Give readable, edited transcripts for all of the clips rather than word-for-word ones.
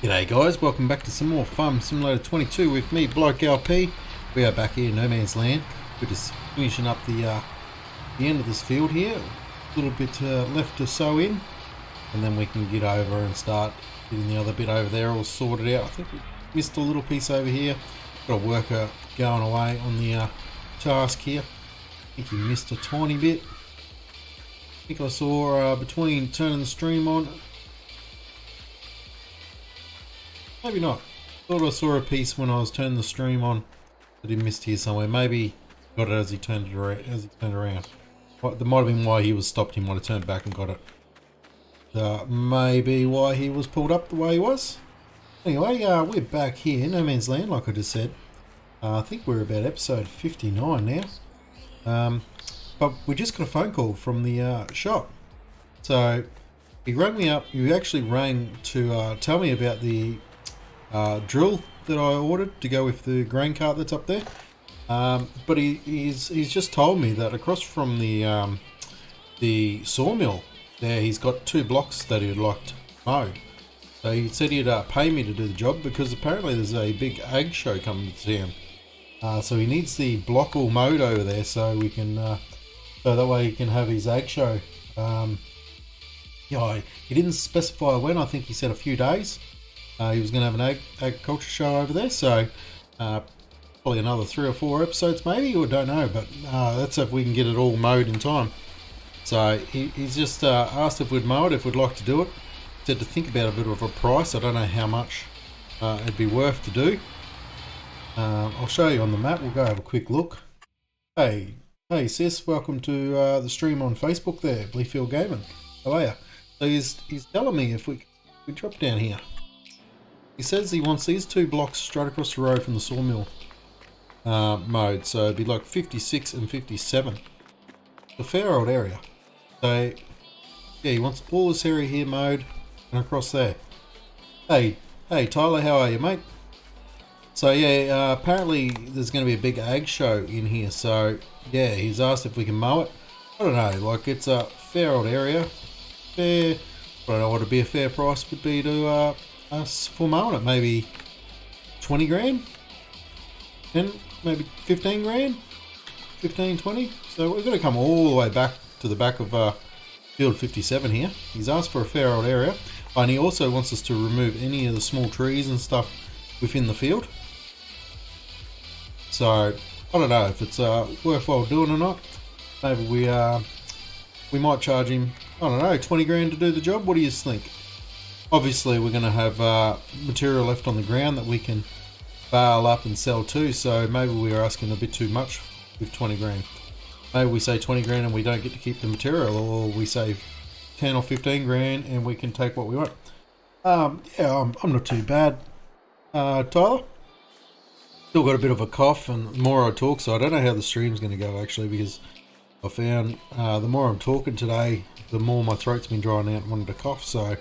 G'day guys, welcome back to some more Farm Simulator 22 with me, Bloke LP. We are back here in No Man's Land. We're just finishing up the end of this field here. A little bit left to sow in, and then we can get over and start getting the other bit over there all sorted out. I think we missed a little piece over here. Got a worker going away on the task here. I think he missed a tiny bit. I think I saw between turning the stream on, maybe not. Thought I saw a piece when I was turning the stream on that he missed here somewhere. Maybe got it as he turned it around. That might have been why he was stopped. He might have turned back and got it. Maybe why he was pulled up the way he was. Anyway, we're back here, No Man's Land, like I just said. I think we're about episode 59 now. But we just got a phone call from the shop. So he rang me up. He actually rang to tell me about the drill that I ordered to go with the grain cart that's up there, but he's just told me that across from the sawmill there, he's got 2 blocks that he'd like to mowed. So he said he'd pay me to do the job because apparently there's a big ag show coming to town. So he needs the block all mowed over there so we can so that way he can have his ag show. Yeah, he didn't specify when. I think he said a few days. He was going to have an agriculture show over there, so probably another 3 or 4 episodes maybe, or don't know, but that's if we can get it all mowed in time. So he's just asked if we'd mow it, if we'd like to do it. Said to think about a bit of a price. I don't know how much it'd be worth to do. I'll show you on the map. We'll go have a quick look. Hey sis, welcome to the stream on Facebook there, Bleefield Gaming. How are you? So he's telling me if we drop down here. He says he wants these 2 blocks straight across the road from the sawmill mode, so it'd be like 56 and 57. It's a fair old area. So yeah, he wants all this area here mowed and across there. Hey Tyler, how are you, mate? So yeah, apparently there's going to be a big ag show in here, so yeah, he's asked if we can mow it. I don't know, like it's a fair old area. Fair, I don't know what would be a fair price would be to us for mowing it. Maybe 20 grand, and maybe 15 grand, 15, 20. So we're going to come all the way back to the back of field 57 here. He's asked for a fair old area, and he also wants us to remove any of the small trees and stuff within the field. So I don't know if it's worthwhile doing or not. Maybe we might charge him, I don't know, 20 grand to do the job. What do you think? Obviously we're going to have material left on the ground that we can bale up and sell too, so maybe we're asking a bit too much with 20 grand. Maybe we say 20 grand and we don't get to keep the material, or we say 10 or 15 grand and we can take what we want. Yeah, I'm not too bad, Tyler. Still got a bit of a cough, and the more I talk, so I don't know how the stream's going to go actually, because I found the more I'm talking today, the more my throat's been drying out and wanted to cough. So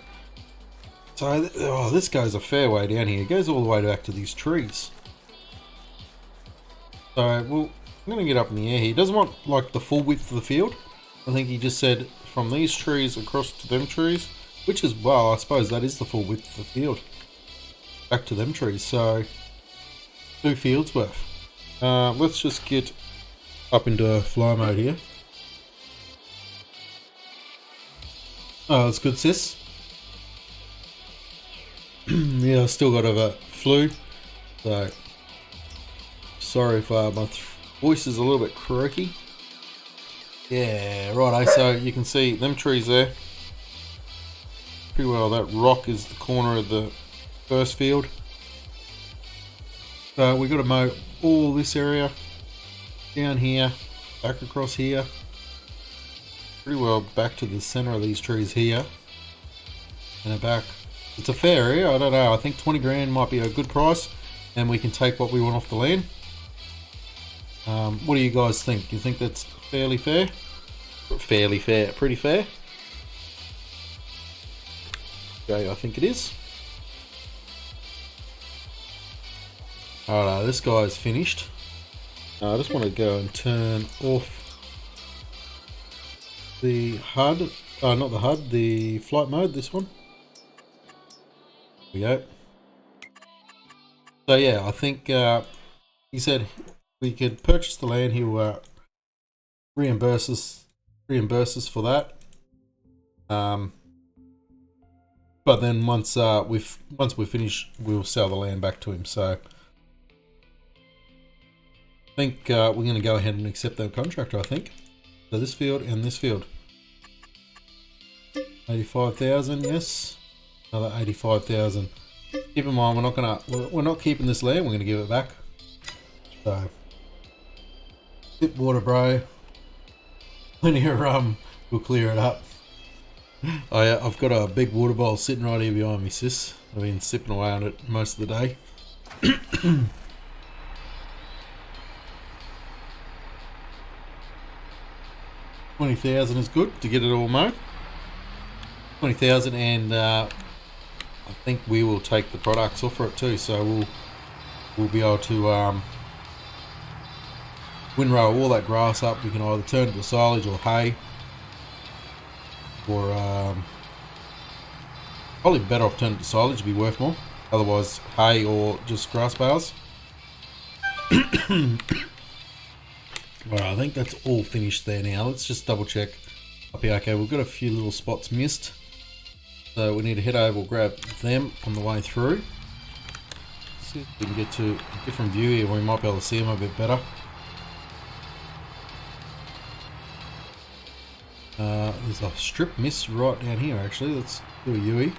this goes a fair way down here. It goes all the way back to these trees. So I'm going to get up in the air here. He doesn't want like the full width of the field. I think he just said from these trees across to them trees, which is, well, I suppose that is the full width of the field. Back to them trees. So 2 fields worth. Let's just get up into fly mode here. Oh, that's good, sis. Yeah, I still got a flu, so sorry if my voice is a little bit croaky. Yeah, righto, so you can see them trees there. Pretty well, that rock is the corner of the first field. So we got to mow all this area, down here, back across here. Pretty well back to the center of these trees here, and back. It's a fair area. I don't know. I think 20 grand might be a good price, and we can take what we want off the land. What do you guys think? Do you think that's fairly fair? Fairly fair. Pretty fair? Okay, I think it is. Alright, this guy's finished. I just want to go and turn off the HUD. Not the HUD, the flight mode, this one. There we go. So yeah, I think he said we could purchase the land. He'll reimburse us for that. But then once we finish, we'll sell the land back to him. So I think we're going to go ahead and accept that contract. I think so. This field and this field, 85,000. Yes, another 85,000. Keep in mind, we're not keeping this land. We're going to give it back. So, sip water, bro. Plenty of rum. We'll clear it up. I've got a big water bowl sitting right here behind me, sis. I've been sipping away on it most of the day. 20,000 is good to get it all mowed. 20,000, and I think we will take the products off for it too. So we'll be able to windrow all that grass up. We can either turn it to silage or hay, or probably better off turning it to silage to be worth more. Otherwise, hay or just grass bales. Alright, I think that's all finished there now. Let's just double check up here. Okay, we've got a few little spots missed, so we need to head over. We'll grab them on the way through. See if we can get to a different view here. We might be able to see them a bit better. There's a strip missed right down here actually. Let's do a UE.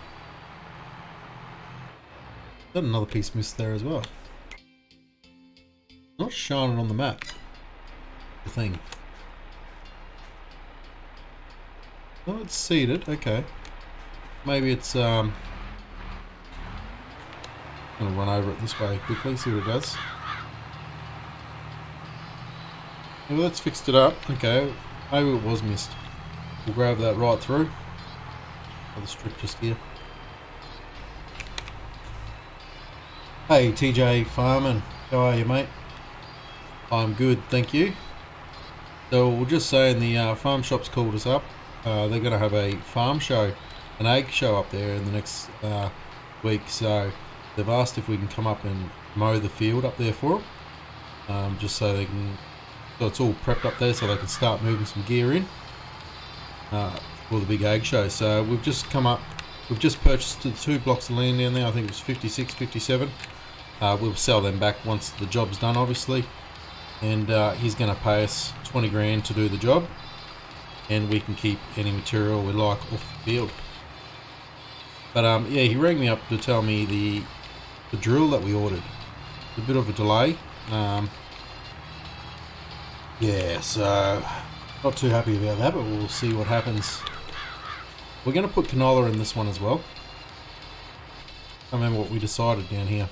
Got another piece missed there as well. Not showing it on the map. The thing. Oh, it's seeded. Okay. Maybe it's I'm gonna run over it this way quickly, see what it does. Well, that's fixed it up. Okay. Maybe it was missed. We'll grab that right through. Another strip just here. Hey TJ Farman, how are you, mate? I'm good, thank you. So we'll just say the farm shop's called us up. They're going to have a farm show, an egg show up there in the next week. So they've asked if we can come up and mow the field up there for them, just so they can. So it's all prepped up there, so they can start moving some gear in for the big egg show. So we've just come up. We've just purchased the 2 blocks of land down there. I think it was 56, 57. We'll sell them back once the job's done, obviously. And he's going to pay us 20 grand to do the job, and we can keep any material we like off the field. But yeah, he rang me up to tell me the drill that we ordered. A bit of a delay. Yeah, so not too happy about that, but we'll see what happens. We're going to put canola in this one as well. I remember what we decided down here.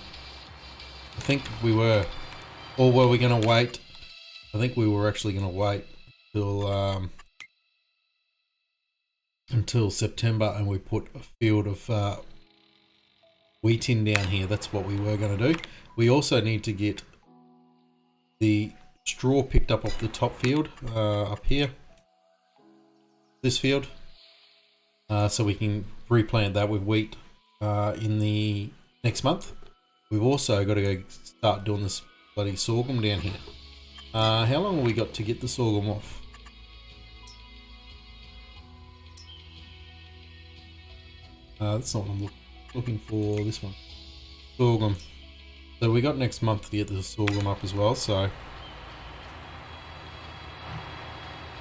I think we were, or were we going to wait? I think we were actually going to wait until September, and we put a field of wheat in down here. That's what we were going to do. We also need to get the straw picked up off the top field up here, this field, so we can replant that with wheat in the next month. We've also got to go start doing this bloody sorghum down here. How long have we got to get the sorghum off? That's not what I'm looking for. This one, sorghum. So we got next month to get the sorghum up as well. So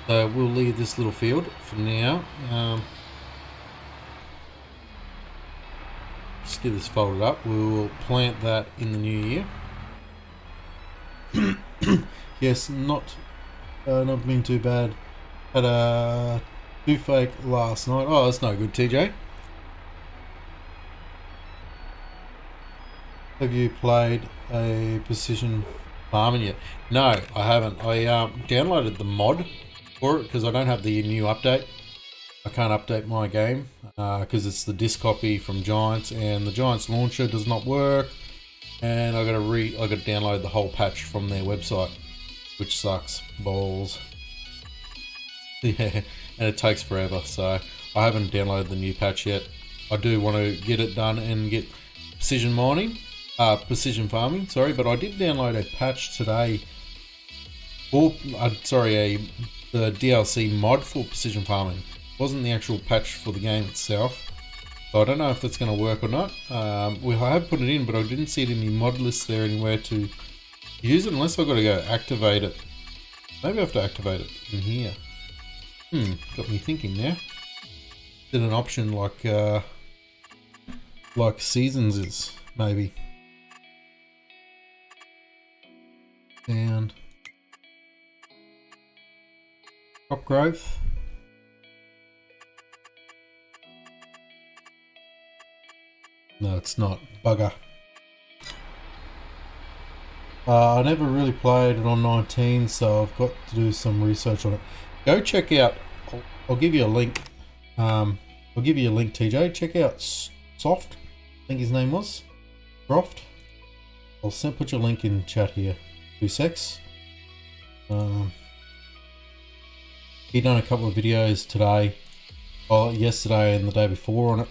we'll leave this little field for now. Just get this folded up. We will plant that in the new year. Yes, not been too bad. Had a toothache last night. Oh, that's no good, TJ. Have you played a precision farming yet? No, I haven't. I downloaded the mod for it because I don't have the new update. I can't update my game because it's the disk copy from Giants, and the Giants launcher does not work. And I got to download the whole patch from their website, which sucks balls. Yeah, and it takes forever. So I haven't downloaded the new patch yet. I do want to get it done and get precision mining precision farming, sorry, but I did download a patch today for, the DLC mod for precision farming. It wasn't the actual patch for the game itself. So I don't know if that's going to work or not. I have put it in, but I didn't see it in the mod list there anywhere to use it, unless I've got to go activate it. Maybe I have to activate it in here. Got me thinking now. Is it an option like Seasons is, maybe? And crop growth. No, it's not. Bugger. I never really played it on 19, so I've got to do some research on it. Go check out. I'll give you a link. I'll give you a link, TJ. Check out Soft. I think his name was Croft. I'll put your link in chat here. 2 secs. He done a couple of videos today, yesterday and the day before on it.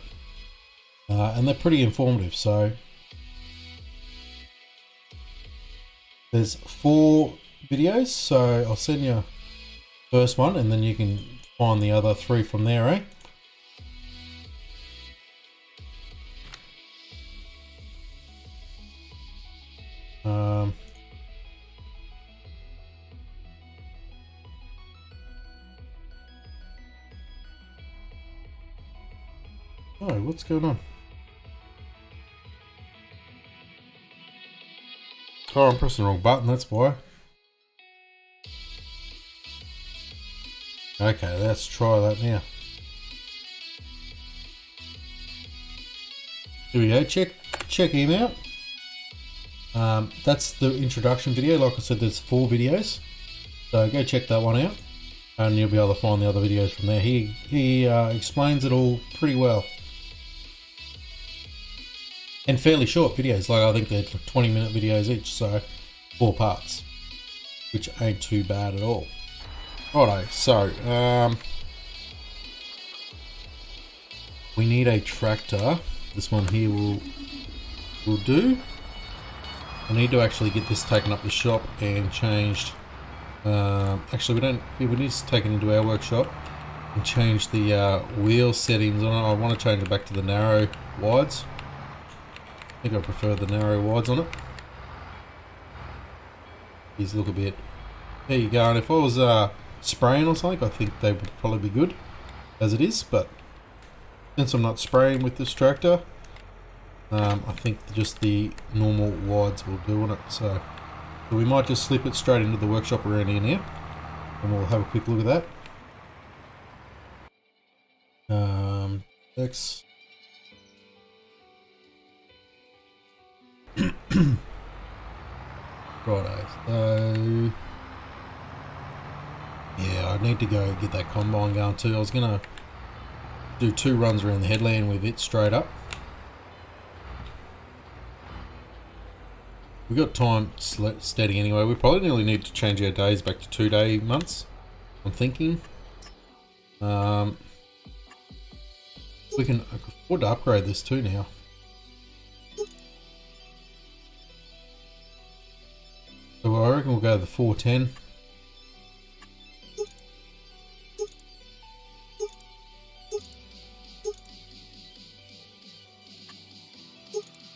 And they're pretty informative. So there's 4 videos, so I'll send you first one and then you can find the other 3 from there, eh? Oh, what's going on? Oh, I'm pressing the wrong button, that's why. Okay, let's try that now. Here we go, check him out. That's the introduction video. Like I said, there's 4 videos. So go check that one out. And you'll be able to find the other videos from there. He explains it all pretty well. And fairly short videos, like I think they're 20-minute videos each, so 4 parts, which ain't too bad at all. Righto, so we need a tractor. This one here will do. I need to actually get this taken up the shop and changed. Actually, we need to take it into our workshop and change the wheel settings on it. I want to change it back to the narrow wides. I think I prefer the narrow wides on it. These look a bit. There you go. And if I was spraying or something, I think they would probably be good as it is. But since I'm not spraying with this tractor, I think just the normal wides will do on it. So we might just slip it straight into the workshop around here now, and we'll have a quick look at that. X. Righto, so yeah, I need to go get that combine going too. I was gonna do 2 runs around the headland with it straight up. We got time steady anyway. We probably nearly need to change our days back to 2-day months, I'm thinking. We can afford to upgrade this too now. So I reckon we'll go to the 410.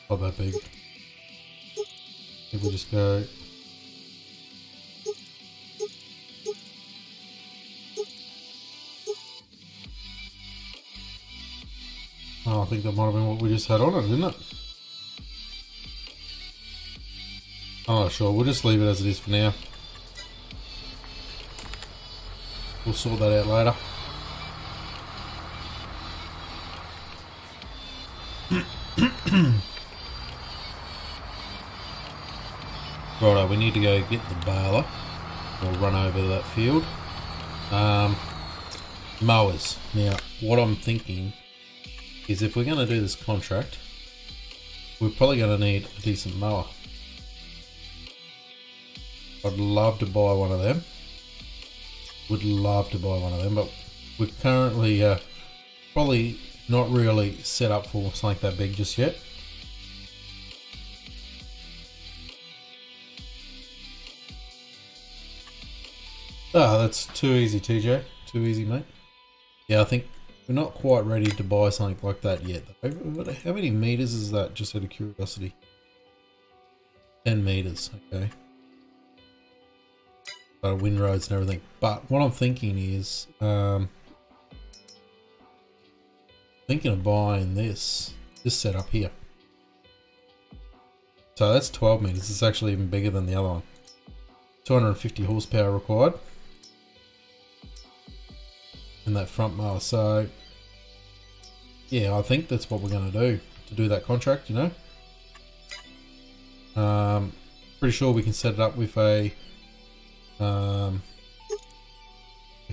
Not that big. If we just go. Oh, I think that might have been what we just had on it, didn't it? I'm not sure, we'll just leave it as it is for now. We'll sort that out later. Righto, we need to go get the baler. We'll run over to that field. Mowers. Now, what I'm thinking is if we're going to do this contract, we're probably going to need a decent mower. I'd love to buy one of them. Would love to buy one of them, but we're currently probably not really set up for something that big just yet. Oh, that's too easy, TJ. Too easy, mate. Yeah, I think we're not quite ready to buy something like that yet. How many meters is that, just out of curiosity? 10 meters, okay. Wind roads and everything. But what I'm thinking is, thinking of buying this setup here. So that's 12 meters. It's actually even bigger than the other one. 250 horsepower required in that front mower. So yeah, I think that's what we're going to do that contract, you know. Pretty sure we can set it up with a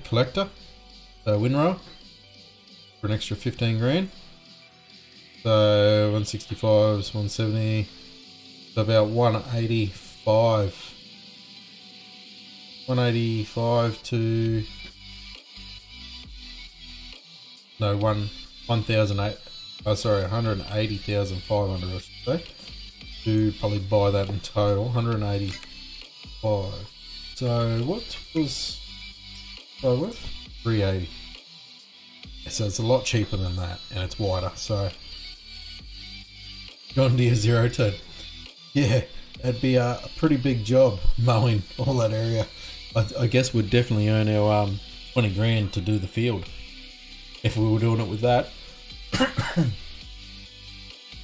collector, a windrow, for an extra 15 grand. So 165 is 170, so about 185 to no 1,008. Oh, sorry, 180,500 I should say. To probably buy that in total, 185. So what was I worth? 380. So it's a lot cheaper than that, and it's wider. So John Deere Zero Turn. Yeah, it'd be a pretty big job mowing all that area. I guess we'd definitely earn our 20 grand to do the field if we were doing it with that.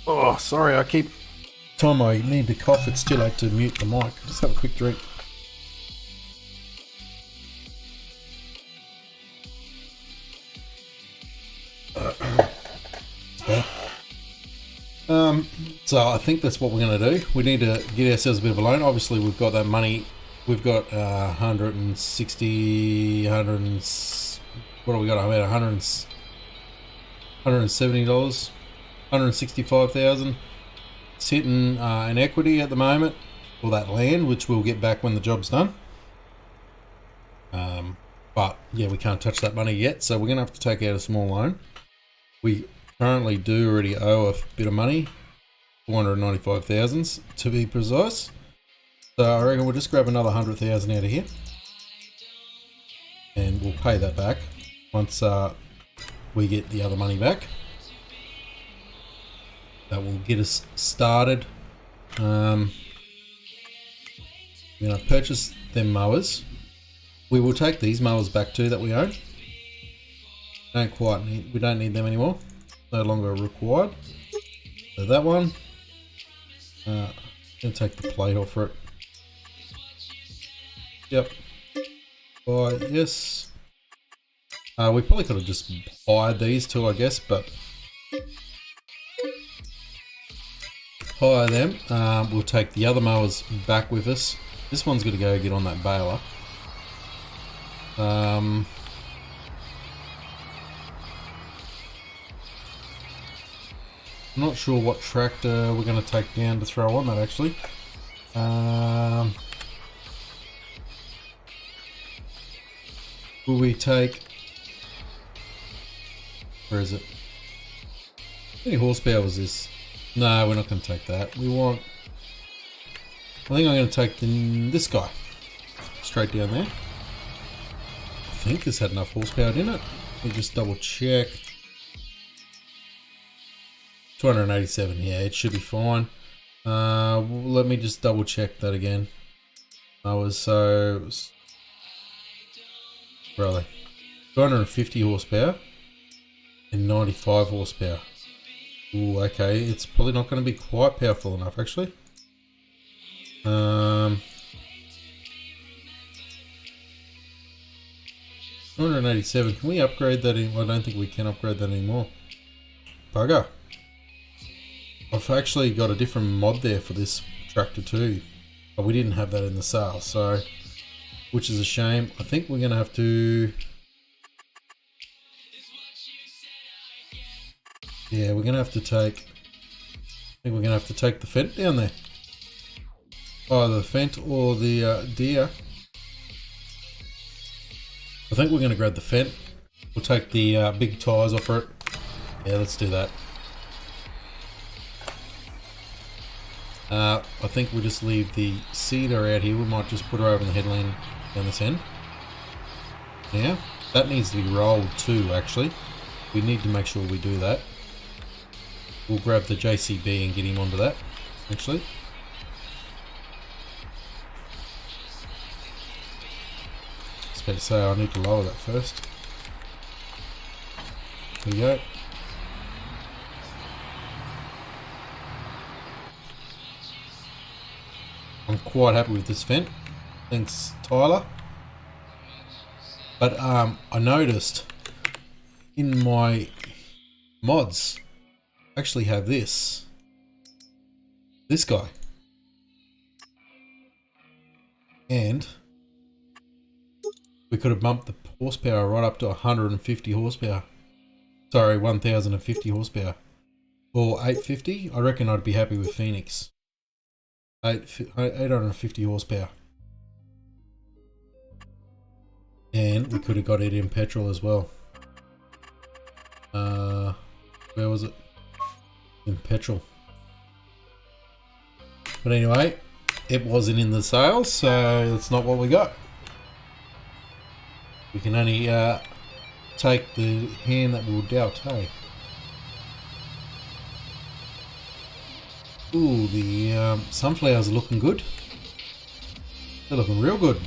Oh, sorry, I keep time I need to cough, it's too late to mute the mic. Just have a quick drink. So I think that's what we're going to do. We need to get ourselves a bit of a loan. Obviously, we've got that money. We've got 160, 100, what do we got? About $170, 165,000 sitting in equity at the moment for that land, which we'll get back when the job's done. But yeah, we can't touch that money yet, so we're going to have to take out a small loan. We currently do already owe a bit of money, 495,000 to be precise. So I reckon we'll just grab another 100,000 out of here, and we'll pay that back once we get the other money back. That will get us started. We're going to purchase them mowers. We will take these mowers back too that we own. We don't need them anymore. No longer required. So that one. I'm going to take the plate off for it. Yep. Buy, yes. We probably could have just hired these two, I guess, but hire them. We'll take the other mowers back with us. This one's going to go get on that baler. I'm not sure what tractor we're going to take down to throw on that actually. Will we take, where is it? How many horsepower was this? No, we're not going to take that. We want, I think I'm going to take this guy straight down there. I think this had enough horsepower in it. Let me just double check. 287, yeah, it should be fine. Let me just double check that again. Where are they? 250 horsepower and 95 horsepower. Ooh, okay, it's probably not going to be quite powerful enough actually. 287, can we upgrade that in? I don't think we can upgrade that anymore. Bugger. I've actually got a different mod there for this tractor too, but we didn't have that in the sale, so, which is a shame. I think we're going to have to, yeah, we're going to have to take, I think we're going to have to take the Fent down there. Either the Fent or the Deere. I think we're going to grab the Fent. We'll take the big tyres off it. Yeah, let's do that. I think we'll just leave the cedar out here. We might just put her over in the headland down this end. now. That needs to be rolled too, actually. We need to make sure we do that. We'll grab the JCB and get him onto that, actually. I was about to say I need to lower that first. There we go. I'm quite happy with this vent. Thanks, Tyler. But I noticed in my mods, I actually have this guy, and we could have bumped the horsepower right up to 150 horsepower. Sorry, 1050 horsepower, or 850. I reckon I'd be happy with Phoenix. 850 horsepower. And we could have got it in petrol as well. Where was it? In petrol. But anyway, it wasn't in the sales, so that's not what we got. We can only take the hand that we'll doubt, hey? Ooh, the sunflowers are looking good. They're looking real good.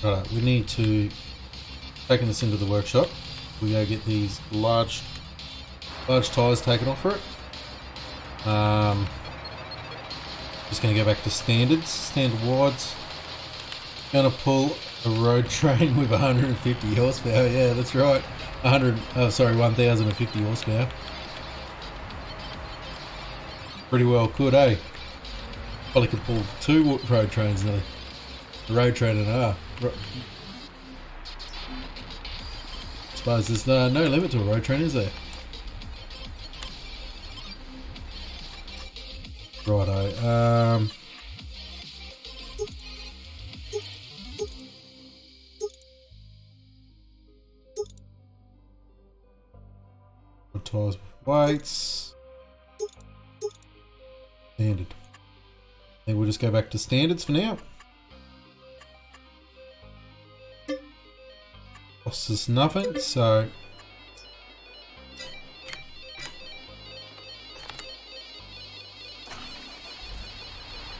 Right, we need to take this into the workshop. We go get these large tyres taken off for it. Just going to go back to standard wides. Going to pull a road train with 150 horsepower. Yeah, that's right. 1050 horsepower. Pretty well could, eh? Probably could pull 2 road trains nearly. A road train and a half. I suppose there's no limit to a road train, is there? Righto. Tyres with weights. Standard. Then we'll just go back to standards for now. Costs us nothing, so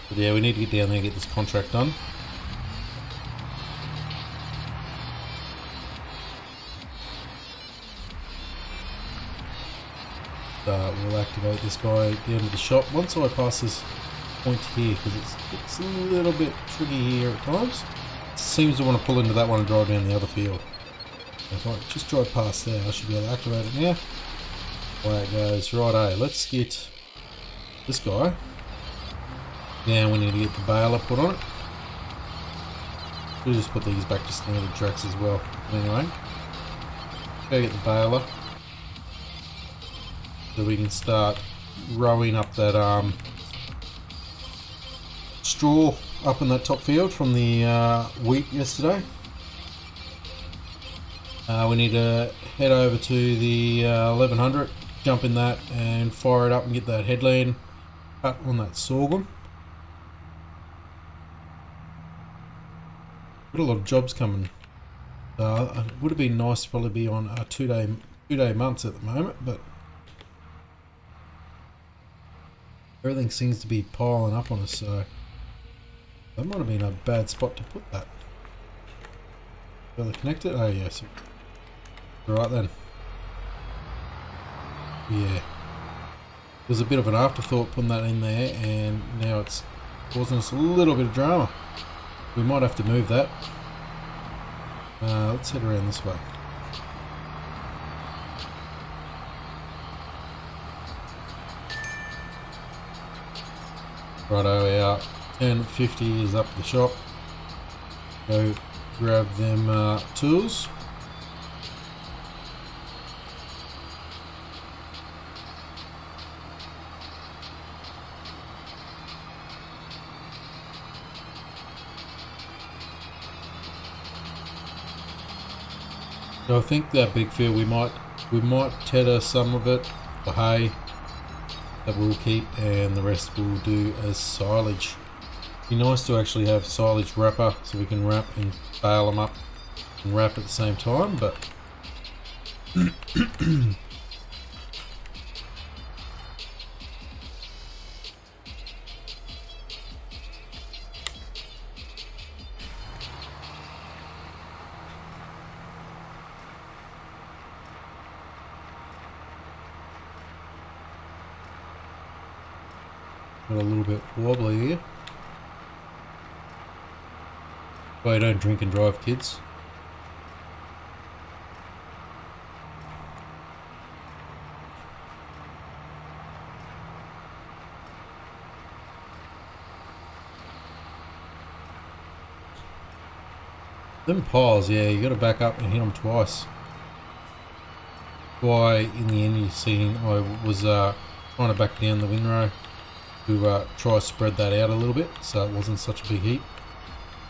but yeah, we need to get down there and get this contract done. We'll activate this guy down to the shop once I pass this point here, because it's a little bit tricky here at times. It seems to want to pull into that one and drive down the other field. If I just drive past there, I should be able to activate it now. Away it goes. Righto, let's get this guy. Now we need to get the baler put on it. We'll just put these back to standard tracks as well. Anyway, go get the baler so we can start rowing up that straw up in that top field from the wheat yesterday. We need to head over to the 1100, jump in that and fire it up and get that headland cut on that sorghum. Got a lot of jobs coming. It would have been nice to probably be on a two-day months at the moment, but everything seems to be piling up on us, so that might have been a bad spot to put that. Further connected? Oh yes. Right then. Yeah. It was a bit of an afterthought putting that in there, and now it's causing us a little bit of drama. We might have to move that. Let's head around this way. Righto, our 1050 is up the shop. Go grab them tools. So I think that big field we might tether some of it for hay that we'll keep, and the rest we'll do as silage. Be nice to actually have silage wrapper so we can wrap and bale them up and wrap at the same time, but got a little bit wobbly here. Well, you don't drink and drive, kids. Them piles, yeah, you got to back up and hit them twice. Why, in the end, you seen I was trying to back down the windrow to try to spread that out a little bit so it wasn't such a big heat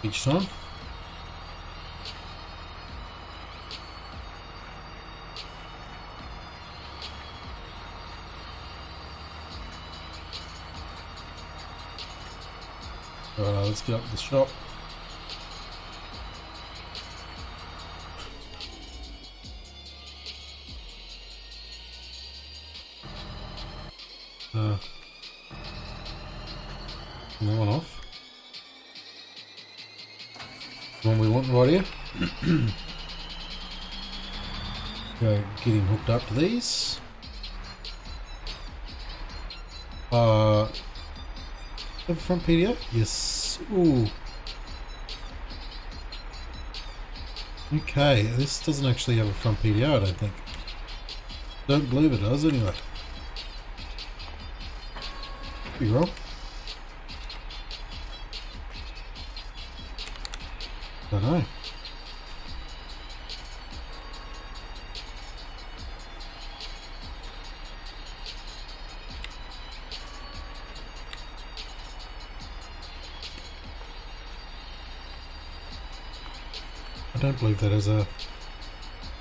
each time. Alright, let's get up to the shop. Another one off. The one we want right here. Go get him hooked up to these. Have a front PDO? Yes. Ooh. Okay, this doesn't actually have a front PDO, I don't think. Don't believe it does anyway. Could be wrong. Don't know. I don't believe that has a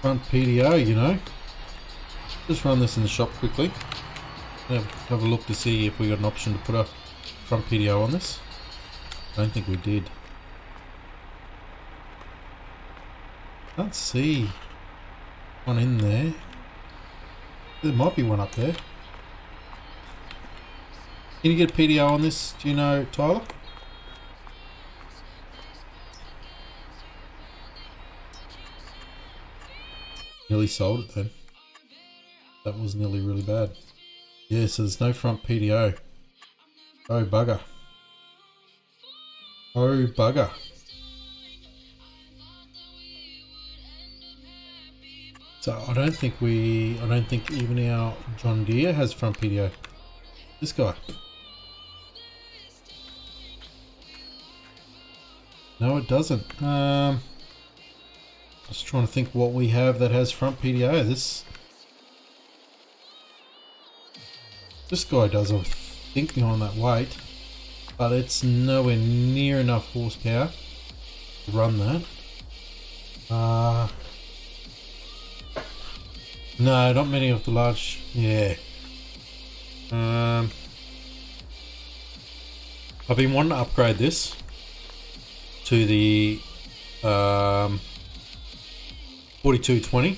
front PDO, you know. Just run this in the shop quickly. Have a look to see if we got an option to put a front PDO on this. I don't think we did. Can't see one in there. There might be one up there. Can you get a PDO on this? Do you know, Tyler? Nearly sold it then. That was nearly really bad. Yeah, so there's no front PDO. Oh bugger. Oh bugger. So I don't think even our John Deere has front PDO. This guy. No, it doesn't. Just trying to think what we have that has front PDO. This guy does, I think, on that weight, but it's nowhere near enough horsepower to run that. No, not many of the large. Yeah. I've been wanting to upgrade this to the 4220. I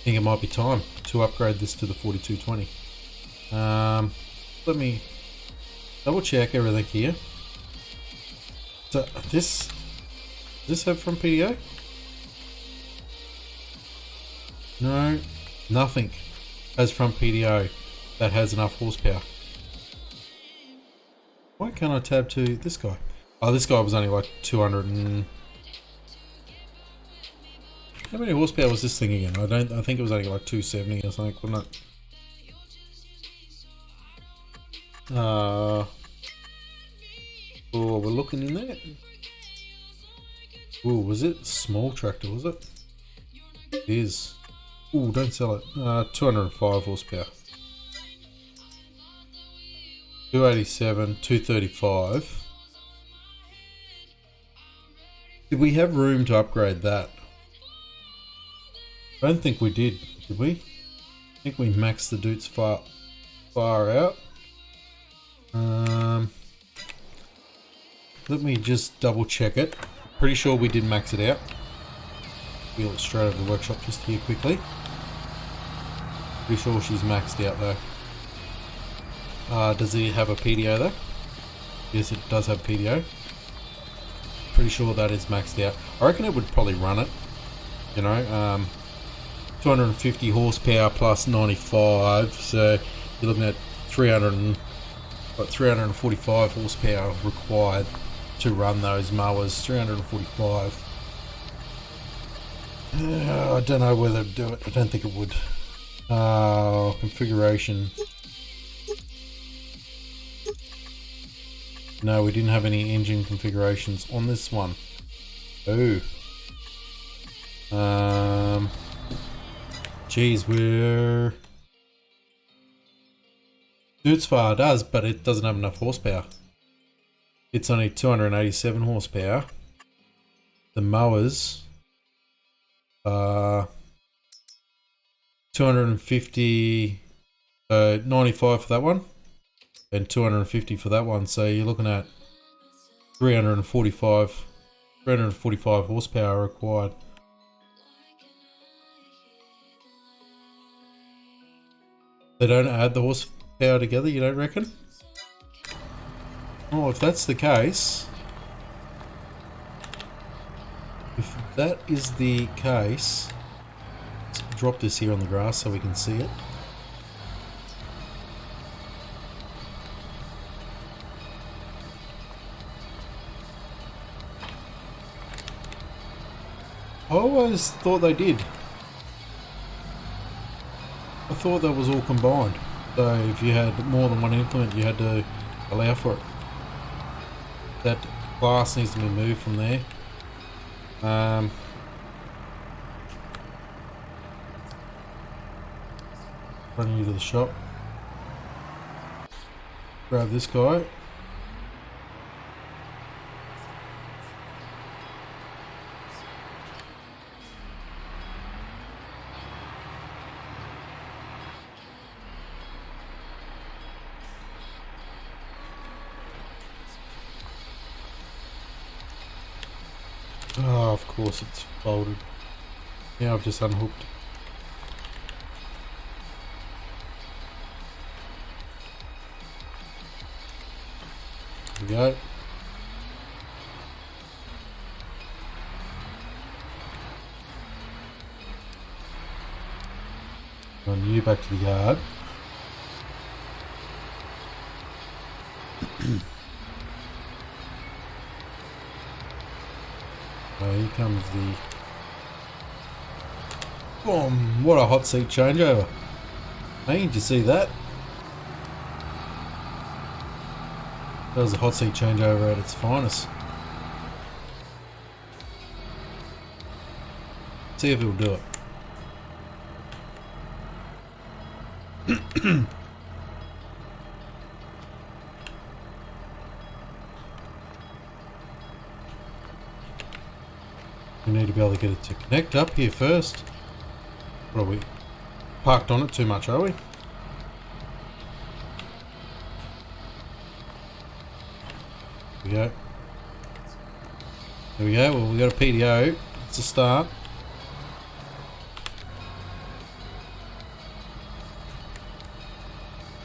think it might be time to upgrade this to the 4220. Let me double check everything here. So does this have front PDO? No, nothing has front PDO that has enough horsepower. Why can't I tab to this guy? Oh, this guy was only like 200 and... How many horsepower was this thing again? I think it was only like 270 or something, wasn't it? Oh, we're looking in there. Oh, was it small tractor, was it? It is. Oh, don't sell it. 205 horsepower. 287, 235. Did we have room to upgrade that? I don't think we did we? I think we maxed the Dutes far out. let me just double check it. Pretty sure we did max it out. Wheel it straight over the workshop just here quickly. Pretty sure she's maxed out though. Does it have a PDO though? Yes, it does have PDO. Pretty sure that is maxed out. I reckon it would probably run it. You know, 250 horsepower plus 95, so you're looking at 345 horsepower required to run those mowers. 345. I don't know whether to do it. I don't think it would. Configuration. No, we didn't have any engine configurations on this one. Oh. Geez, we're... Dootsfar does, but it doesn't have enough horsepower. It's only 287 horsepower. The mowers are 250, 95 for that one, and 250 for that one. So you're looking at 345 horsepower required. They don't add the horsepower together, you don't reckon? Oh, if that's the case... If that is the case... Let's drop this here on the grass so we can see it. I always thought they did. I thought that was all combined. So if you had more than one implement, you had to allow for it. That glass needs to be moved from there. Running you to the shop. Grab this guy. Oh, of course it's folded. Yeah, I've just unhooked. There we go. Run you back to the yard. Oh, here comes the... Boom! What a hot seat changeover. Hey, did you see that? That was a hot seat changeover at its finest. See if it'll do it. We need to be able to get it to connect up here first. What are we? Parked on it too much, are we? There we go. There we go. Well, we got a PDO. It's a start.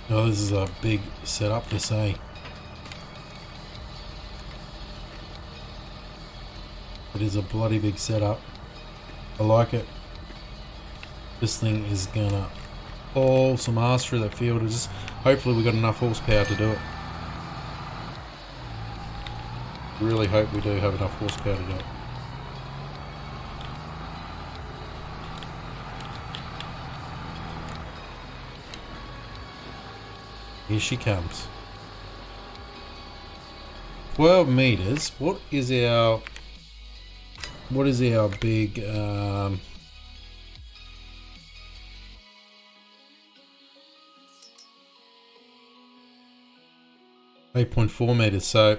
Oh, this is a big setup, they say. It is a bloody big setup. I like it. This thing is gonna haul some ass through that field. Just hopefully we got enough horsepower to do it. Really hope we do have enough horsepower to do it. Here she comes. 12 meters. What is our big 8.4 meters? So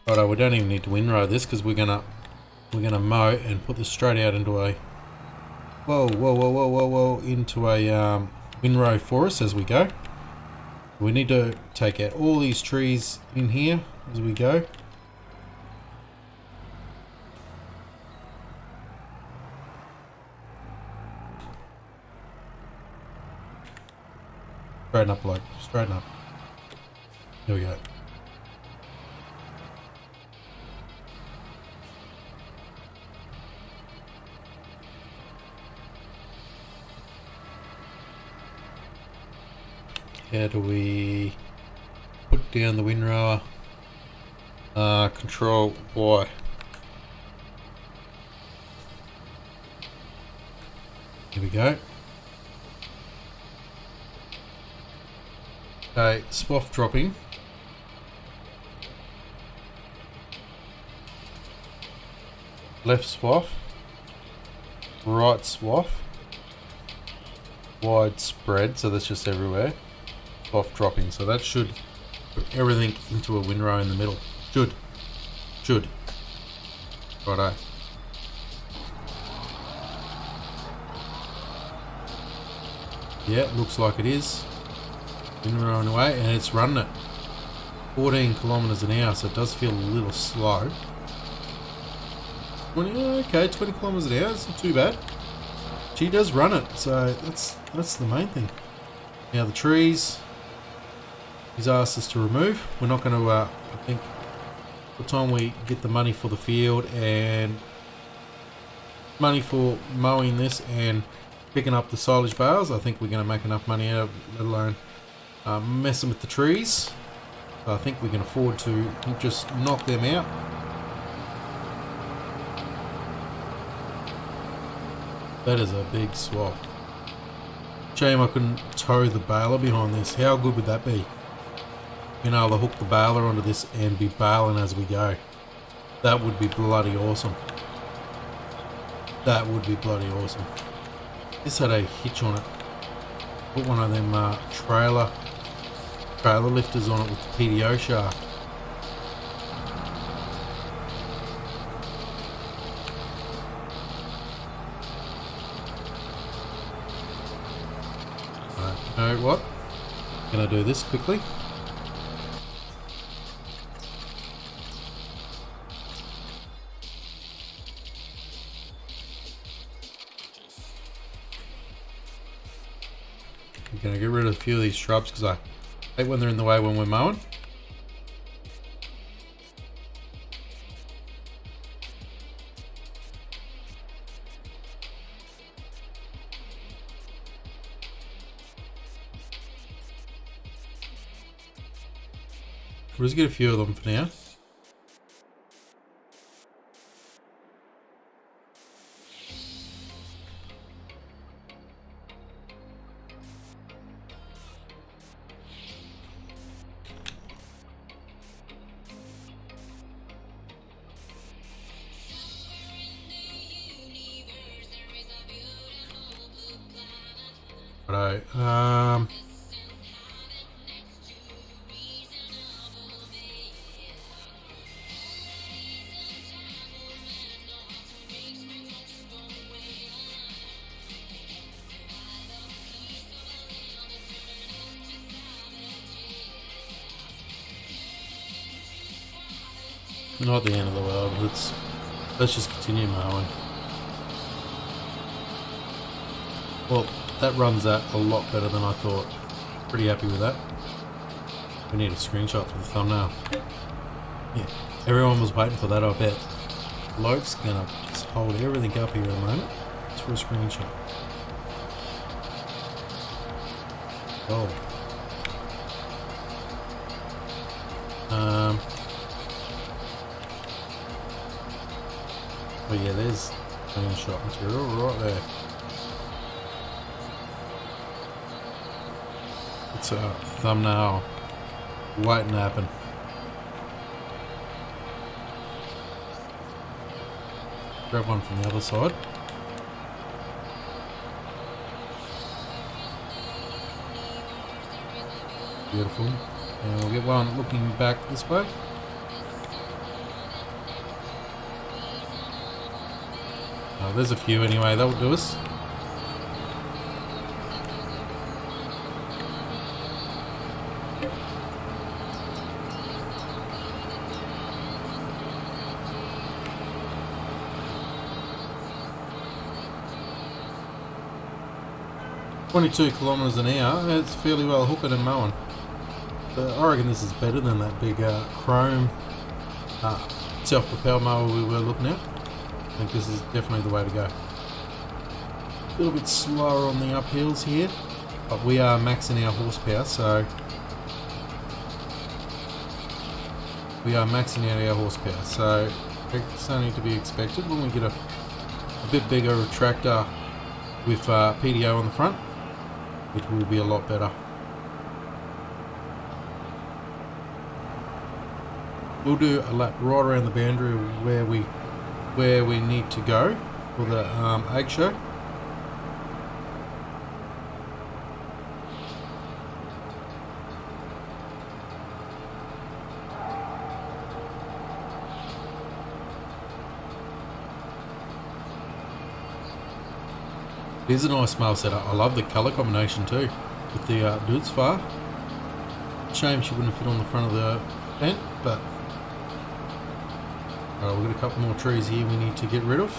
righto, we don't even need to windrow this because we're gonna mow and put this straight out into a into a windrow for us as we go. We need to take out all these trees in here as we go. Straighten up, bloke. Straighten up. Here we go. How do we put down the windrower? Control Y. Here we go. Okay, swath dropping. Left swath. Right swath. Wide spread, so that's just everywhere. Swath dropping, so that should put everything into a windrow in the middle. Should. Righto. Yeah, looks like it is. Windrowing away, and it's running it. 14 kilometers an hour, so it does feel a little slow. 20 kilometers an hour, it's not too bad. She does run it, so that's the main thing. Now the trees, he's asked us to remove. We're not going to, I think, by the time we get the money for the field and money for mowing this and picking up the silage bales, I think we're going to make enough money out of it, let alone messing with the trees. So I think we can afford to just knock them out. That is a big swath. Shame I couldn't tow the baler behind this. How good would that be? Being able to hook the baler onto this and be baling as we go. That would be bloody awesome. That would be bloody awesome. This had a hitch on it. Put one of them trailer lifters on it with the PDO shaft. You know what? I'm gonna do this quickly. I'm gonna get rid of a few of these shrubs because I hate when they're in the way when we're mowing. We'll just get a few of them for now. Righto, not the end of the world, let's just continue mowing. Well, that runs that a lot better than I thought. Pretty happy with that. We need a screenshot for the thumbnail. Yeah, everyone was waiting for that, I bet. Bloke's gonna just hold everything up here in a moment. Just for a screenshot. Oh. Oh yeah, there's screenshot material right there. It's a thumbnail waiting to happen. Grab one from the other side. Beautiful. And we'll get one looking back this way. Oh, there's a few anyway, that'll do us. 22 kilometres an hour. It's fairly well hooking and mowing. But I reckon this is better than that big chrome self-propelled mower we were looking at. I think this is definitely the way to go. A little bit slower on the uphills here, but we are maxing our horsepower, so it's something to be expected. When we get a bit bigger tractor with PDO on the front, it will be a lot better. We'll do a lap right around the boundary where we need to go for the egg show. It is a nice smell setup. I love the colour combination too with the dudes far. Shame she wouldn't fit on the front of the tent, but we've got a couple more trees here we need to get rid of.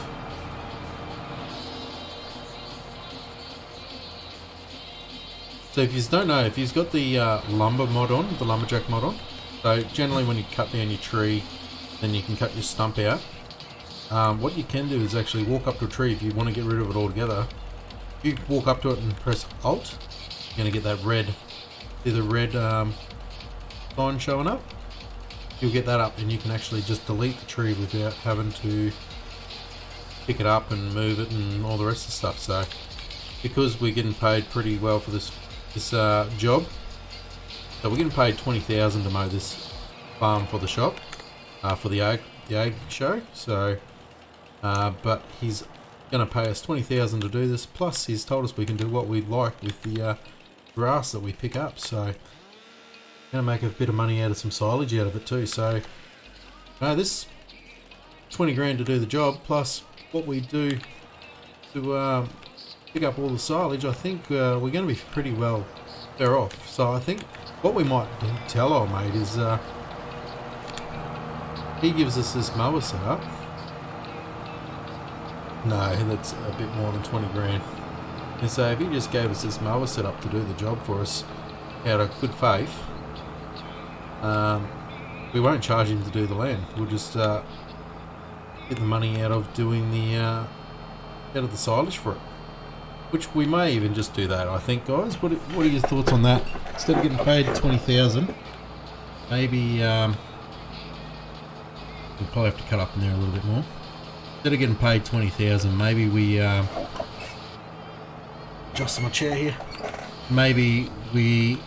So if you don't know, if you've got the lumber mod on, the lumberjack mod on, so generally when you cut down your tree, then you can cut your stump out. What you can do is actually walk up to a tree if you want to get rid of it altogether. If you walk up to it and press Alt, you're going to get that red, see the red sign showing up? You'll get that up and you can actually just delete the tree without having to pick it up and move it and all the rest of the stuff. So because we're getting paid pretty well for this job, so we're getting paid 20,000 to mow this farm for the shop, for the egg show. So but he's going to pay us 20,000 to do this, plus he's told us we can do what we'd like with the grass that we pick up. So going to make a bit of money out of some silage out of it too. So this 20 grand to do the job, plus what we do to pick up all the silage, I think we're going to be pretty well better off. So I think what we might tell our mate is he gives us this mower setup. No, that's a bit more than 20 grand. And so if he just gave us this mower setup to do the job for us out of good faith, we won't charge him to do the land. We'll just get the money out of doing the out of the silage for it, which we may even just do that. I think, guys. What are your thoughts on that? Instead of getting paid 20,000, maybe we'll probably have to cut up in there a little bit more. Instead of getting paid 20,000, maybe we adjust my chair here. Maybe we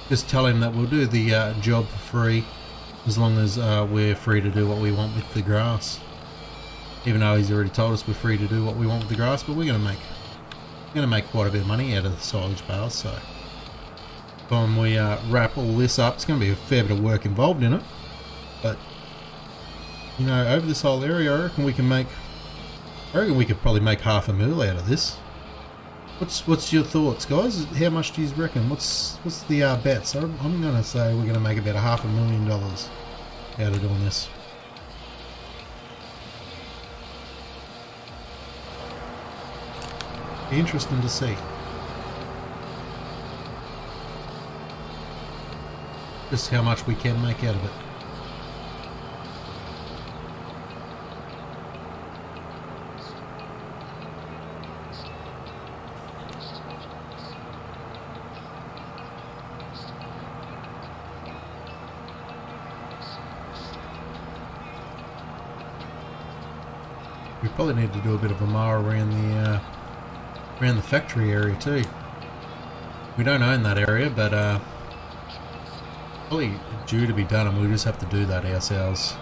just tell him that we'll do the job for free, as long as we're free to do what we want with the grass. Even though he's already told us we're free to do what we want with the grass, but we're going to make quite a bit of money out of the silage bales. So when we wrap all this up, it's going to be a fair bit of work involved in it. But you know, over this whole area, I reckon we could probably make $500,000 out of this. What's your thoughts, guys? How much do you reckon? What's the bets? I'm going to say we're going to make about $500,000 out of doing this. Be interesting to see. Just how much we can make out of it. We probably need to do a bit of a mower around the factory area too. We don't own that area, but probably due to be done, and we'll just have to do that ourselves.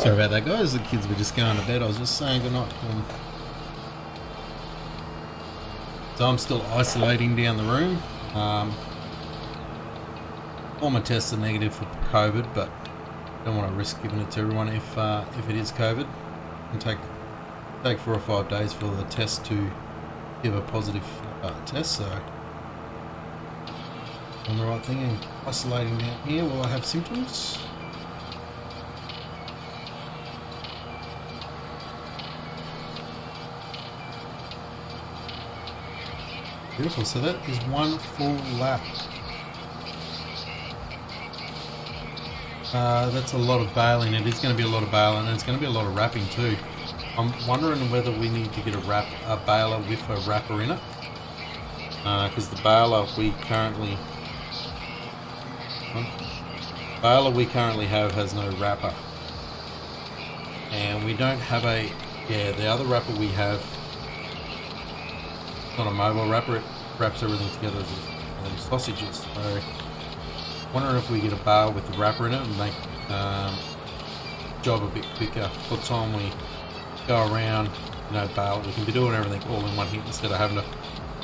Sorry about that, guys. The kids were just going to bed. I was just saying goodnight to them. So I'm still isolating down the room. All my tests are negative for COVID, but don't want to risk giving it to everyone if it is COVID. And take 4 or 5 days for the test to give a positive test. So I'm the right thing and isolating down here while I have symptoms. Beautiful. So that is one full lap. That's a lot of baling. It is going to be a lot of baling, and it's going to be a lot of wrapping too. I'm wondering whether we need to get a baler with a wrapper in it, because the baler we currently have has no wrapper, and we don't have the other wrapper we have. Not a mobile wrapper, it wraps everything together as sausages. So wondering if we get a bale with the wrapper in it and make job a bit quicker. By the time we go around, bale, we can be doing everything all in one hit instead of having to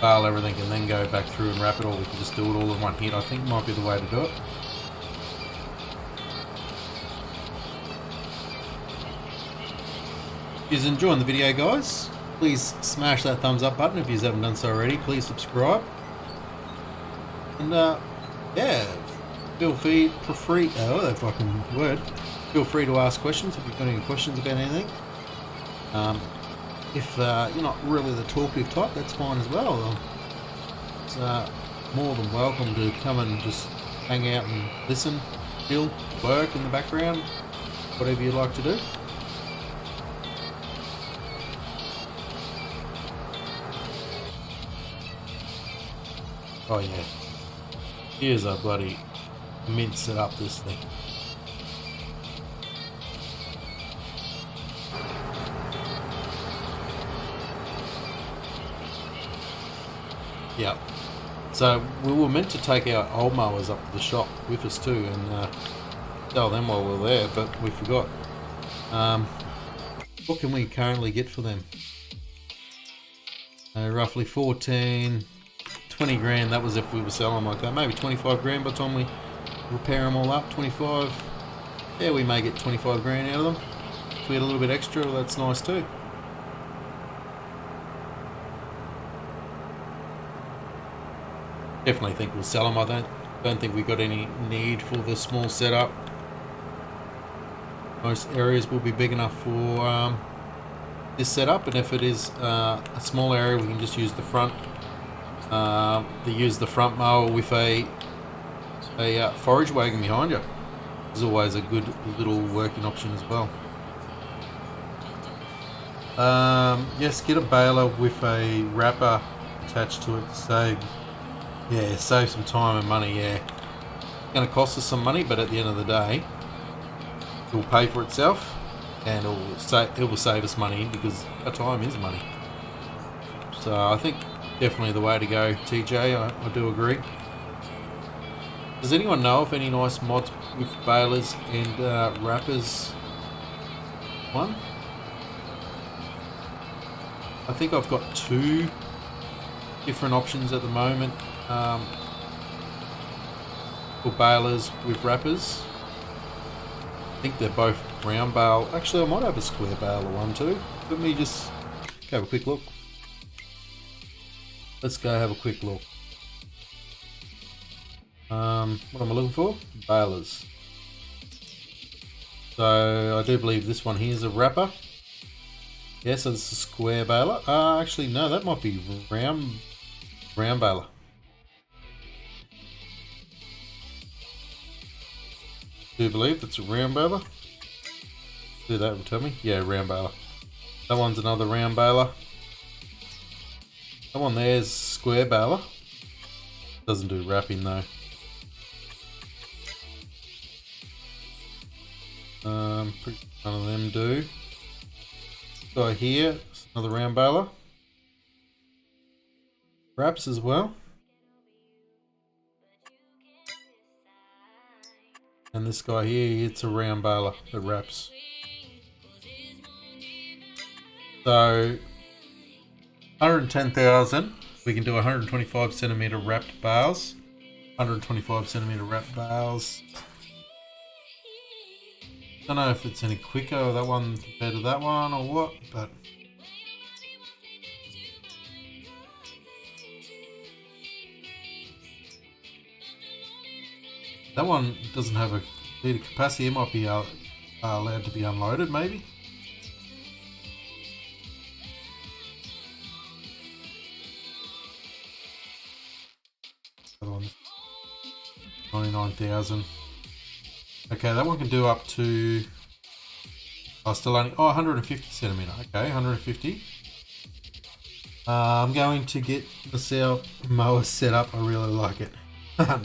bale everything and then go back through and wrap it all. We can just do it all in one hit. I think might be the way to do it. If you're enjoying the video, guys, please smash that thumbs up button. If you haven't done so already, please subscribe. And yeah, feel free to ask questions if you've got any questions about anything. If you're not really the talkative type, that's fine as well. It's more than welcome to come and just hang out and listen, chill, work in the background, whatever you'd like to do. Oh yeah, here's a bloody mince it up this thing. Yeah, so we were meant to take our old mowers up to the shop with us too and sell them while we were there, but we forgot. What can we currently get for them? Roughly 14, 20 grand. That was if we were selling like that. Maybe 25 grand by the time we repair them all up. 25. Yeah, we may get 25 grand out of them. If we had a little bit extra, well, that's nice too. Definitely think we'll sell them. I don't think we've got any need for the small setup. Most areas will be big enough for this setup, and if it is a small area, we can just use the front. They use the front mower with a forage wagon behind you. Is always a good little working option as well. Yes, get a baler with a wrapper attached to it to save some time and money. Yeah, it's going to cost us some money, but at the end of the day, it will pay for itself, and it will save us money because our time is money. So I think definitely the way to go, TJ. I do agree. Does anyone know of any nice mods with balers and wrappers? One? I think I've got 2 different options at the moment for balers with wrappers. I think they're both round bale. Actually, I might have a square baler one too. Let me just have a quick look. Let's go have a quick look. What am I looking for? Balers. So I do believe this one here is a wrapper. Yes, yeah, so it's a square baler. Actually, no, that might be round baler. Do you believe it's a round baler? Do that will tell me. Yeah, round baler. That one's another round baler. That one there's square baler. Doesn't do wrapping though. Pretty none of them do. Guy here, another round baler. Wraps as well. And this guy here, it's a round baler that wraps. So 110,000. We can do 125 centimeter wrapped bales. 125 centimeter wrapped bales. Don't know if it's any quicker that one compared to that one or what, but that one doesn't have a liter capacity. It might be allowed to be unloaded, maybe. That one's 99,000. Okay, that one can do up to. Still only 150 centimeter. Okay, 150. I'm going to get the mower set up. I really like it.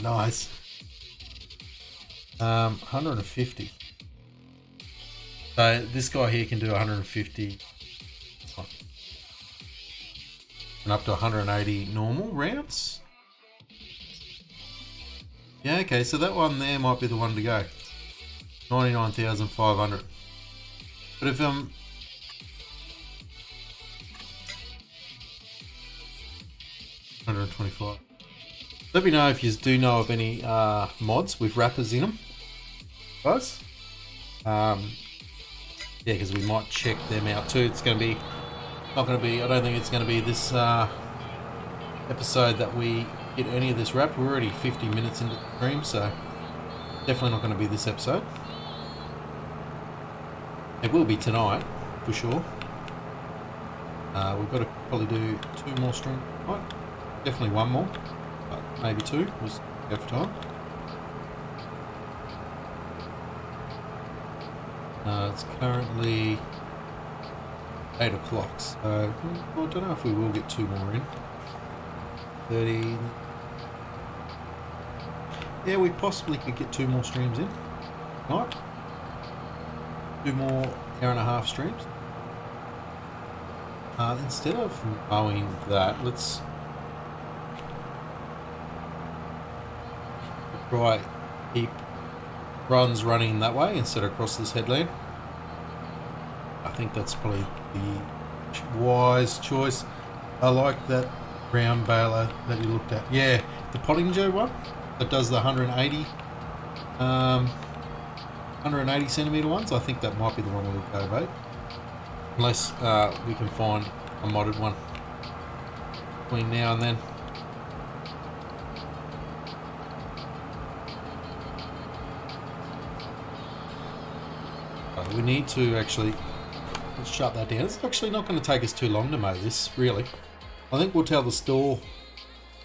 Nice. 150. So this guy here can do 150 and up to 180 normal rounds. Yeah, okay, so that one there might be the one to go. 99,500. But if 125. Let me know if you do know of any mods with wrappers in them, guys. Yeah, because we might check them out too. It's going to be not going to be. I don't think it's going to be this episode that we get any of this wrapped. We're already 50 minutes into the stream, so definitely not going to be this episode. It will be tonight for sure. We've got to probably do 2 more streams tonight. Definitely 1 more, but maybe 2. We'll go for time. It's currently 8 o'clock, so I don't know if we will get 2 more in. 30. Yeah, we possibly could get 2 more streams in tonight. 2 more hour-and-a-half streams. Instead of mowing that, let's try keep runs running that way instead of across this headland. I think that's probably the wise choice. I like that round baler that you looked at. Yeah, the Pottinger one that does the 180 centimeter ones. I think that might be the one we'll go, mate. Unless we can find a modded one between now and then. We need to actually, let's shut that down. It's actually not going to take us too long to mow this, really. I think we'll tell the store.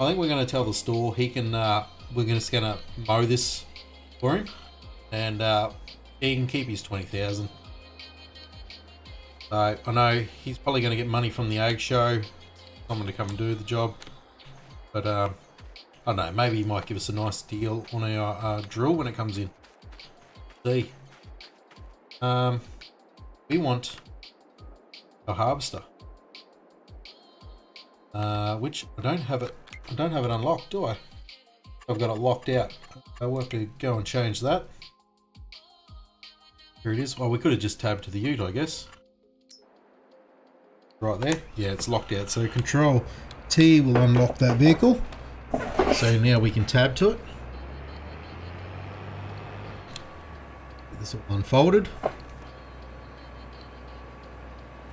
I think we're going to tell the store he can. We're just going to mow this for him, and he can keep his 20,000. So I know he's probably going to get money from the egg show, someone to come and do the job. But I don't know. Maybe he might give us a nice deal on our drill when it comes in. See. We want a harvester, which I don't have it unlocked, do I? I've got it locked out. I'll have to go and change that. Here it is. Well, we could have just tabbed to the ute, I guess. Right there. Yeah, it's locked out. So Control T will unlock that vehicle. So now we can tab to it. Get this all unfolded.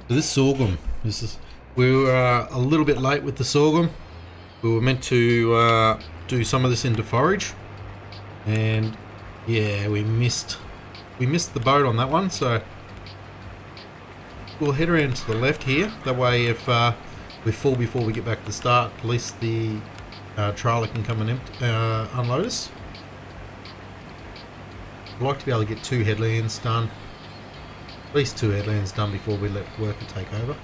So this sorghum, we were a little bit late with the sorghum. We were meant to do some of this into forage, and yeah, we missed the boat on that one. So we'll head around to the left here. That way, if we're full before we get back to the start, at least the trailer can come and unload us. I'd like to be able to get 2 headlands done. At least 2 headlands done before we let worker take over.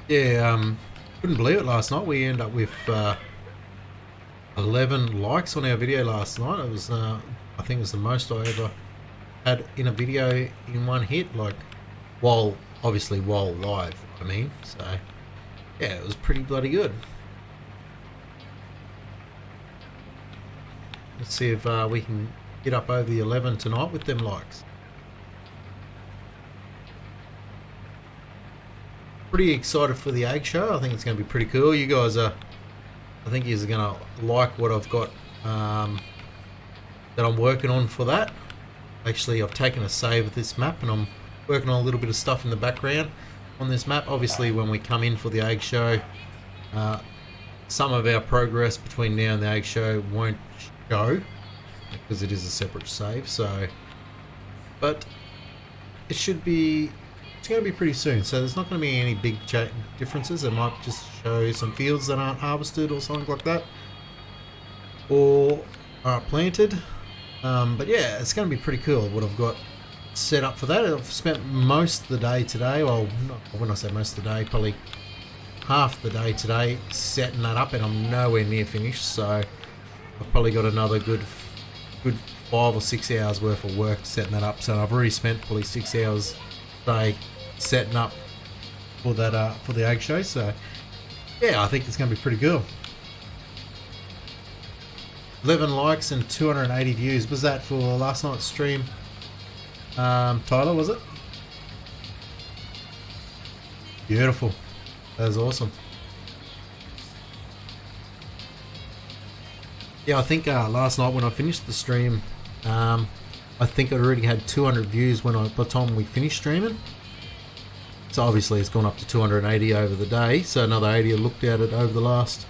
Yeah, couldn't believe it last night. We ended up with 11 likes on our video last night. It was, I think it was the most I ever had in a video in one hit, like while obviously while live, I mean. So yeah, it was pretty bloody good. Let's see if we can get up over the 11 tonight with them likes. Pretty excited for the egg show. I think it's going to be pretty cool. You guys are, I think you're going to like what I've got that I'm working on for that. Actually, I've taken a save of this map and I'm working on a little bit of stuff in the background on this map. Obviously, when we come in for the egg show, some of our progress between now and the egg show won't show because it is a separate save. So, but it should be, it's going to be pretty soon. So there's not going to be any big differences. It might just show some fields that aren't harvested or something like that, or aren't planted. But yeah, it's going to be pretty cool what I've got set up for that. I've spent most of the day today, well, when I say most of the day, probably half the day today setting that up, and I'm nowhere near finished. So I've probably got another good 5 or 6 hours worth of work setting that up. So I've already spent probably 6 hours a day setting up for that for the egg show. So yeah, I think it's going to be pretty cool. 11 likes and 280 views. Was that for last night's stream? Tyler, was it? Beautiful. That was awesome. Yeah, I think last night when I finished the stream, I think I already had 200 views by the time we finished streaming. So obviously it's gone up to 280 over the day. So another 80 I looked at it over the last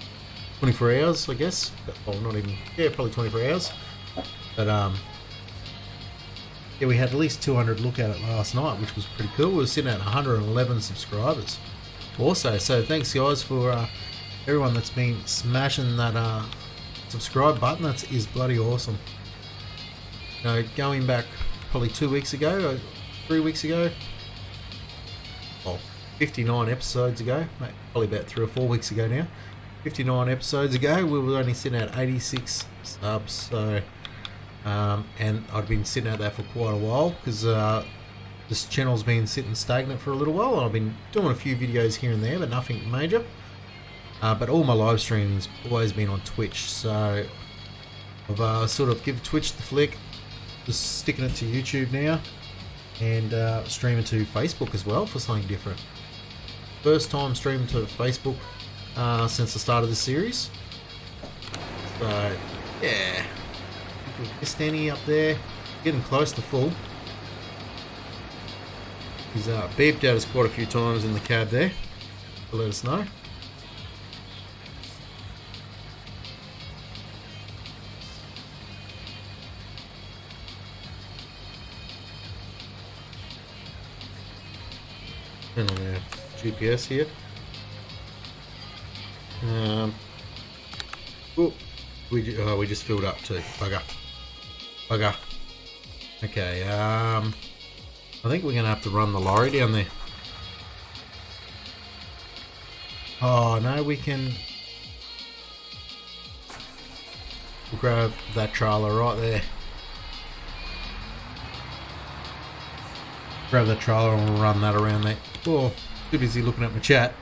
24 hours, I guess. Well, not even, yeah, probably 24 hours. But yeah, we had at least 200 look at it last night, which was pretty cool. We were sitting at 111 subscribers also. So thanks guys for everyone that's been smashing that subscribe button. That is bloody awesome. You know, going back probably 2 weeks ago, or 3 weeks ago, well, 59 episodes ago, probably about 3 or 4 weeks ago now. 59 episodes ago, we were only sitting at 86 subs. So, and I'd been sitting at that for quite a while because this channel's been sitting stagnant for a little while. I've been doing a few videos here and there, but nothing major. But all my live streaming's always been on Twitch. So I've sort of give Twitch the flick, just sticking it to YouTube now, and streaming to Facebook as well for something different. First time streaming to Facebook since the start of this series. So yeah, we're standing up there, getting close to full. He's beeped at us quite a few times in the cab there to let us know. And on our GPS here. Oh, we just filled up too. Bugger. Okay, I think we're gonna have to run the lorry down there. Oh no, we'll grab that trailer right there. Grab that trailer and we'll run that around there. Oh, too busy looking at my chat.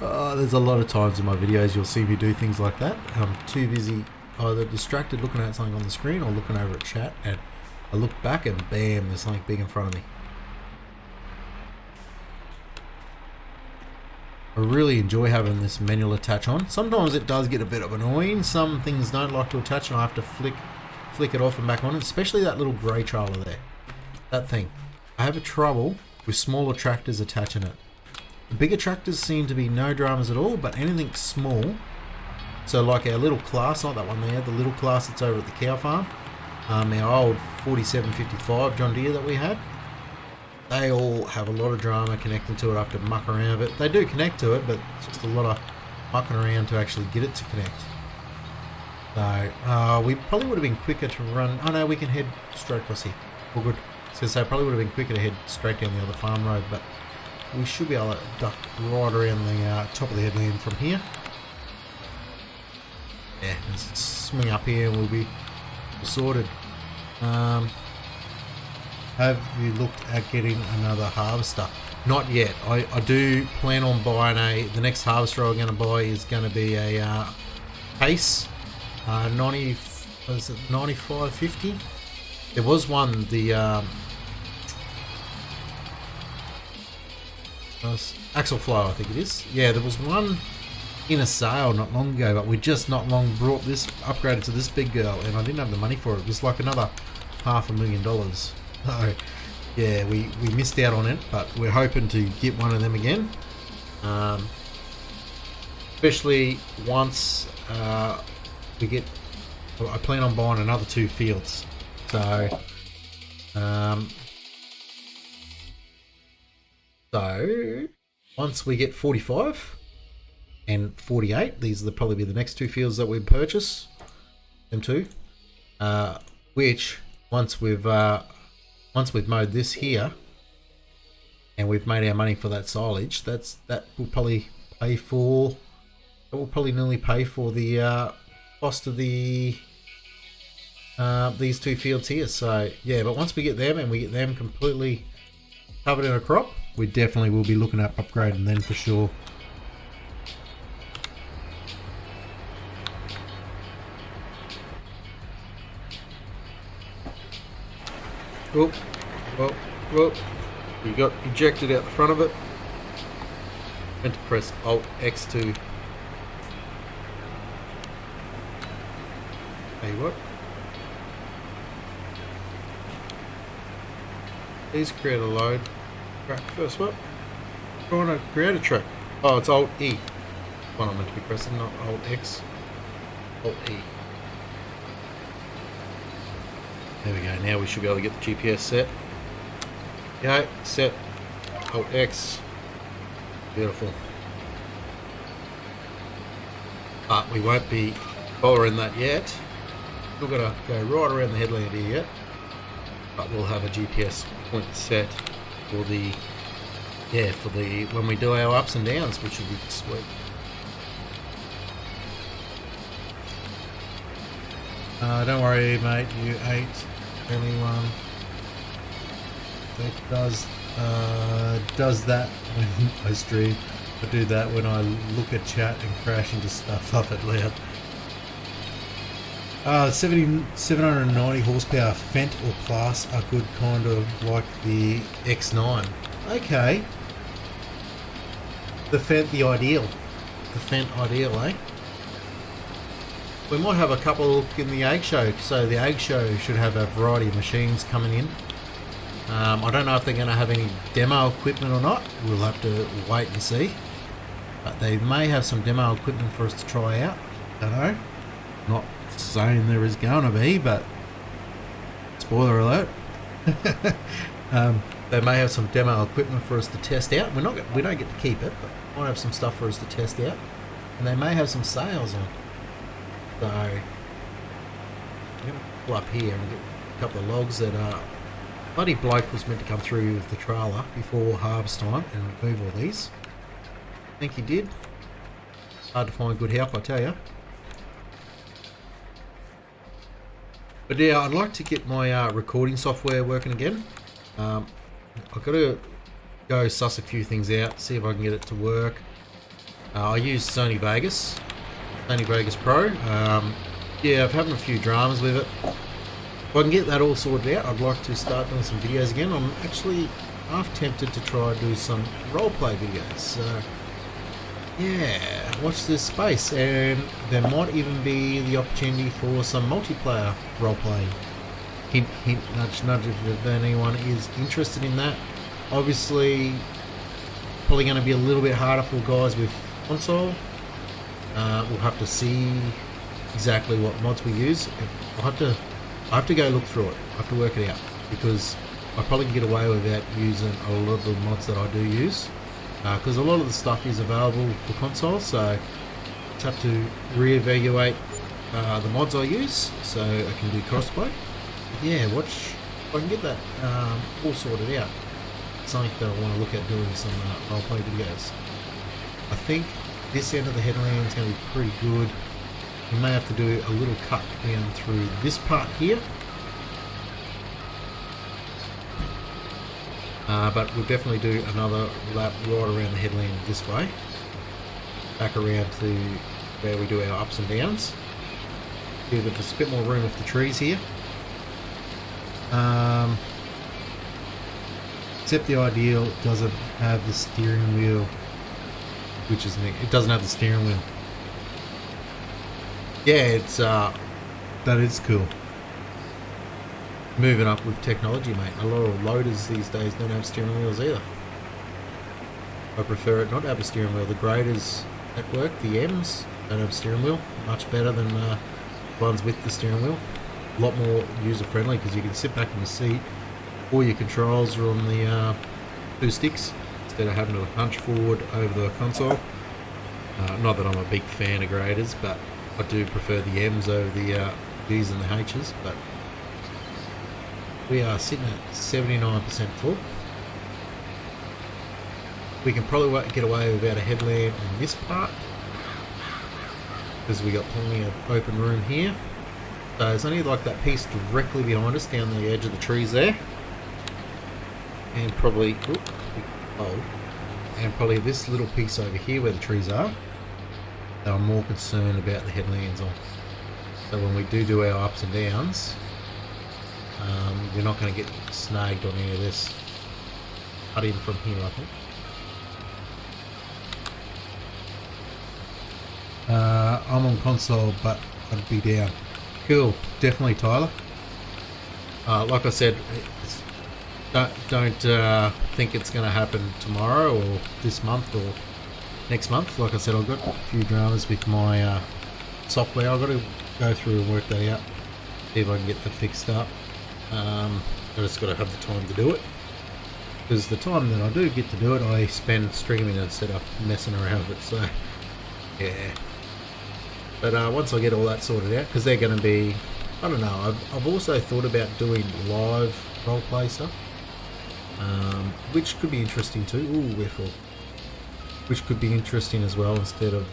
There's a lot of times in my videos you'll see me do things like that. I'm too busy, either distracted looking at something on the screen or looking over at chat, and I look back and bam, there's something big in front of me. I really enjoy having this manual attach on. Sometimes it does get a bit of annoying. Some things don't like to attach and I have to flick it off and back on, especially that little grey trailer there. That thing. I have a trouble with smaller tractors attaching it. The bigger tractors seem to be no dramas at all, but anything small, so like our little class, not that one there, the little class that's over at the cow farm, our old 4755 John Deere that we had, they all have a lot of drama connecting to it. I have to muck around with it. They do connect to it, but it's just a lot of mucking around to actually get it to connect. So we probably would have been quicker to run. Oh no, we can head straight across here. All good. So probably would have been quicker to head straight down the other farm road, but we should be able to duck right around the top of the headland from here. Yeah, let's swing up here and we'll be sorted. have you looked at getting another harvester? Not yet. I do plan on buying the next harvester I'm going to buy is going to be a Pace 90, was it 9550? There was one, the Axle Flow, I think it is. Yeah, there was one in a sale not long ago, but we just not long brought this, upgraded to this big girl, and I didn't have the money for it. It was like another $500,000. So yeah, we missed out on it, but we're hoping to get one of them again. Especially once we get, well, I plan on buying another 2 fields. So once we get 45 and 48, these will probably be the next 2 fields that we purchase. Them 2, which once we've mowed this here and we've made our money for that silage, that will probably pay for. It will probably nearly pay for the cost of the these 2 fields here. So yeah, but once we get them and we get them completely covered in a crop, we definitely will be looking at upgrading then for sure. Whoop, whoop, whoop. You got ejected out the front of it. And to press Alt X to. Hey, what? Please create a load. Track first, what? Trying to create a track. Oh, it's Alt E. One I'm meant to be pressing, not Alt X. Alt E. There we go, now we should be able to get the GPS set. Okay, set. Alt X. Beautiful. But we won't be following that yet. We're going to go right around the headland here yet. But we'll have a GPS point set for the, yeah, for the, when we do our ups and downs, which will be sweet. Don't worry, mate, you ain't anyone that does that when I stream. I do that when I look at chat and crash into stuff up at loud. 790 horsepower Fendt or Class are good, kind of like the X9. Okay. The Fendt, the ideal. The Fendt ideal, eh? We might have a couple in the Ag Show, so the Ag Show should have a variety of machines coming in. I don't know if they're going to have any demo equipment or not. We'll have to wait and see. But they may have some demo equipment for us to try out. Don't know. Not saying there is going to be, but spoiler alert. They may have some demo equipment for us to test out. We don't get to keep it, but might have some stuff for us to test out, and they may have some sales on. So I'm going to pull up here and get a couple of logs that bloody bloke was meant to come through with the trailer before harvest time and remove all these. I think he did. Hard to find good help, I tell you. But yeah, I'd like to get my recording software working again. I've got to go suss a few things out, see if I can get it to work. I use Sony Vegas Pro. Yeah, I've had a few dramas with it. If I can get that all sorted out, I'd like to start doing some videos again. I'm actually half tempted to try and do some roleplay videos. So yeah, watch this space, and there might even be the opportunity for some multiplayer roleplay. Hint, hint, nudge, nudge, if anyone is interested in that. Obviously, probably going to be a little bit harder for guys with console. We'll have to see exactly what mods we use. I have to go look through it. I have to work it out, because I probably can get away without using a lot of the mods that I do use, because a lot of the stuff is available for console. So I just have to reevaluate the mods I use so I can do crossplay. Yeah, watch if I can get that all sorted out. It's something that I want to look at doing some roleplay videos. I think this end of the headland is going to be pretty good. We may have to do a little cut down through this part here. But we'll definitely do another lap right around the headland this way, back around to where we do our ups and downs. Give us a bit more room off the trees here. Except the Ideal doesn't have the steering wheel, which is neat. It doesn't have the steering wheel. Yeah, it's that is cool. Moving up with technology, mate. A lot of loaders these days don't have steering wheels either. I prefer it not to have a steering wheel. The graders at work, the M's, don't have a steering wheel. Much better than ones with the steering wheel. A lot more user friendly because you can sit back in the seat. All your controls are on the 2 sticks instead of having to hunch forward over the console. Not that I'm a big fan of graders, but I do prefer the M's over the G's and the H's. But we are sitting at 79% full. We can probably get away without a headlamp in this part because we got plenty of open room here. So there's only like that piece directly behind us down the edge of the trees there, and probably this little piece over here where the trees are. That I'm more concerned about the headlands on. So when we do our ups and downs, you're not going to get snagged on any of this. Cut in from here, I think. I'm on console, but I'd be down. Cool, definitely, Tyler. Like I said, don't think it's going to happen tomorrow or this month or next month. Like I said, I've got a few dramas with my software. I've got to go through and work that out, see if I can get that fixed up. I just got to have the time to do it, because the time that I do get to do it, I spend streaming instead of messing around with it. So yeah, but once I get all that sorted out, because they're going to be, I don't know, I've also thought about doing live roleplay stuff, which could be interesting too. Ooh, we're full. Which could be interesting as well, instead of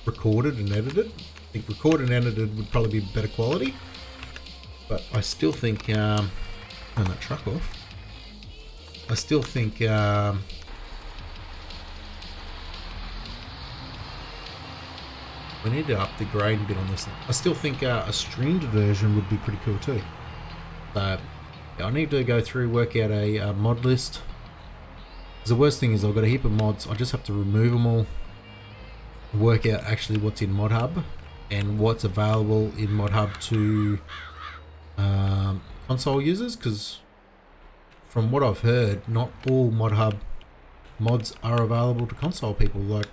recorded and edited. I think recorded and edited would probably be better quality, but I still think turn that truck off. I still think we need to up the grain a bit on this thing. I still think a streamed version would be pretty cool too. So yeah, I need to go through, work out a mod list. The worst thing is I've got a heap of mods. I just have to remove them all, work out actually what's in ModHub and what's available in ModHub to console users, because from what I've heard, not all ModHub mods are available to console people. Like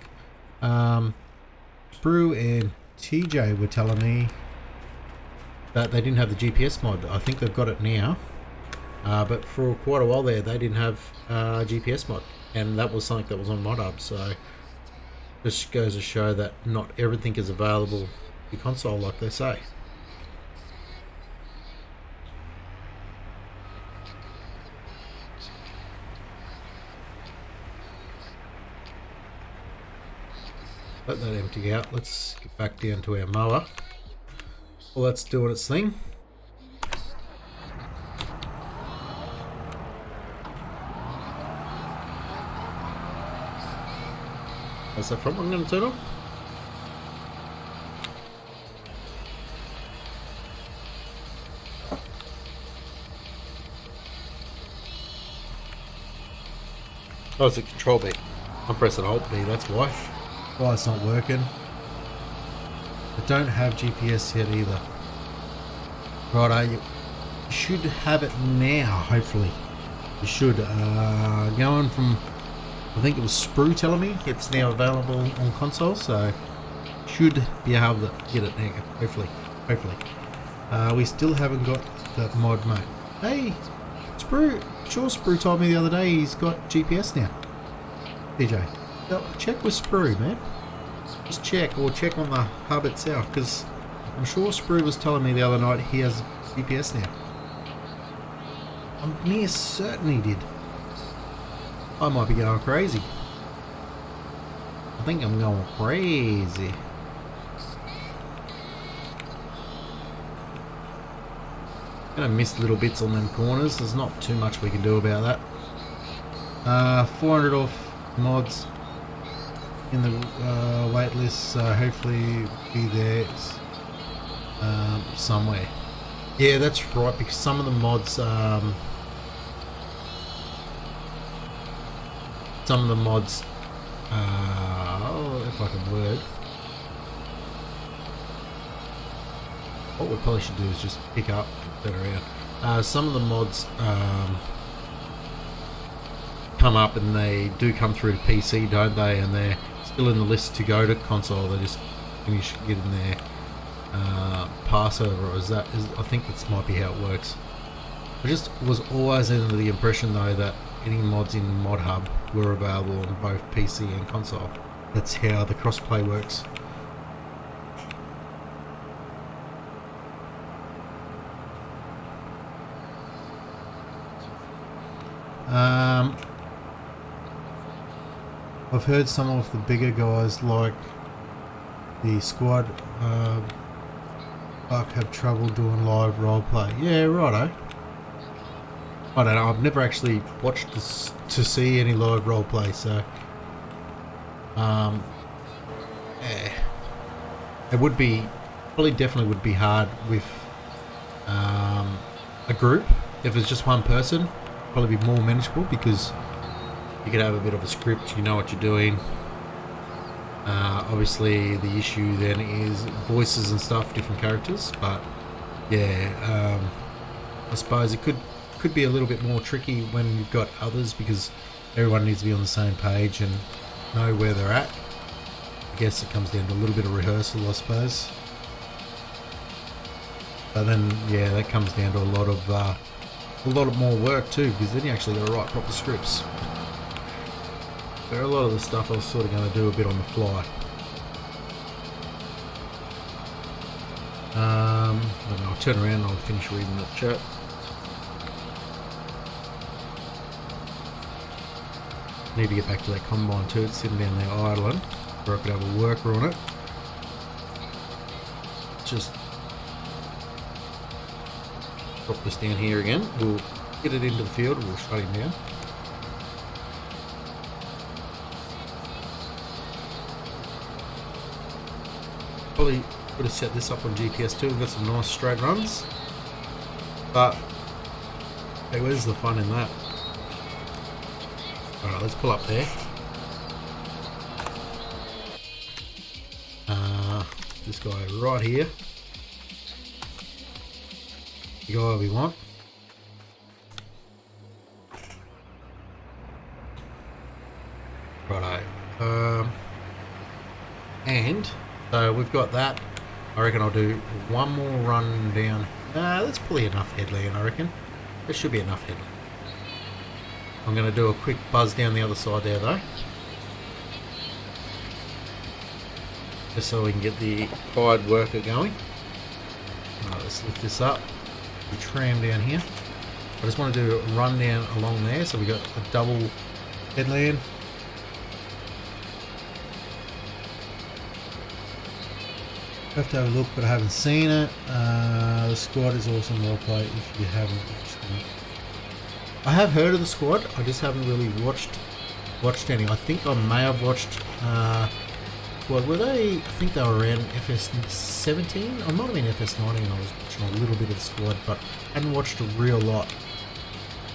Brew and TJ were telling me that they didn't have the GPS mod. I think they've got it now. But for quite a while there, they didn't have GPS mod, and that was something that was on ModHub. So this goes to show that not everything is available to console, like they say. Let that empty out. Let's get back down to our mower. Well, that's doing its thing. What's that from? I'm going to turn on. Oh, it's a control B. I'm pressing Alt B, that's why. Why it's not working. I don't have GPS yet either. Righto, you should have it now, hopefully. You should. Going from, I think it was Sprue telling me it's now available on console, so should be able to get it now, hopefully. We still haven't got that mod, mate. Hey, Sprue, sure Sprue told me the other day he's got GPS now. DJ, check with Sprue, man. Just check, or check on the hub itself, because I'm sure Sprue was telling me the other night he has GPS now. I'm near certain he did. I might be going crazy. I think I'm going crazy. Gonna miss little bits on them corners. There's not too much we can do about that. 400 off mods in the wait list, so hopefully be there somewhere. Yeah, that's right, because some of the mods oh, if I can word, what we probably should do is just pick up that around. Some of the mods come up and they do come through to PC, don't they? And they're still in the list to go to console. They just finish getting their pass over. Or I think that might be how it works. I just was always under the impression though that any mods in Mod Hub were available on both PC and console. That's how the crossplay works. I've heard some of the bigger guys like the squad have trouble doing live roleplay. Yeah, righto. I don't know, I've never actually watched this to see any live roleplay, so yeah. It would be, probably definitely would be hard with a group. If it's just one person, probably be more manageable because you could have a bit of a script, you know what you're doing. Obviously the issue then is voices and stuff, different characters, but yeah, I suppose it could be a little bit more tricky when you've got others because everyone needs to be on the same page and know where they're at. I guess it comes down to a little bit of rehearsal, I suppose. But then yeah, that comes down to a lot of more work too, because then you actually got to write proper scripts. So a lot of the stuff I was sort of going to do a bit on the fly. I don't know, I'll turn around and I'll finish reading that chat. Need to get back to that combine too. It's sitting down there idling, or I could have a worker on it. Just drop this down here again. We'll get it into the field. We'll shut him down. Probably could have set this up on GPS too. We've got some nice straight runs, but hey, where's the fun in that? Alright, let's pull up there. This guy right here, the guy we want. Righto. And so we've got that. I reckon I'll do one more run down. That's probably enough headland, I reckon. There should be enough headland. I'm going to do a quick buzz down the other side there though. Just so we can get the hired worker going. Alright, let's lift this up. The tram down here. I just want to do a run down along there so we got a double headland. I have to have a look, but I haven't seen it. The squad is awesome roleplay if you haven't watched them. I have heard of the squad, I just haven't really watched any. I think I may have watched what were they? I think they were around FS17. I might have been FS19. I was watching a little bit of the squad, but hadn't watched a real lot.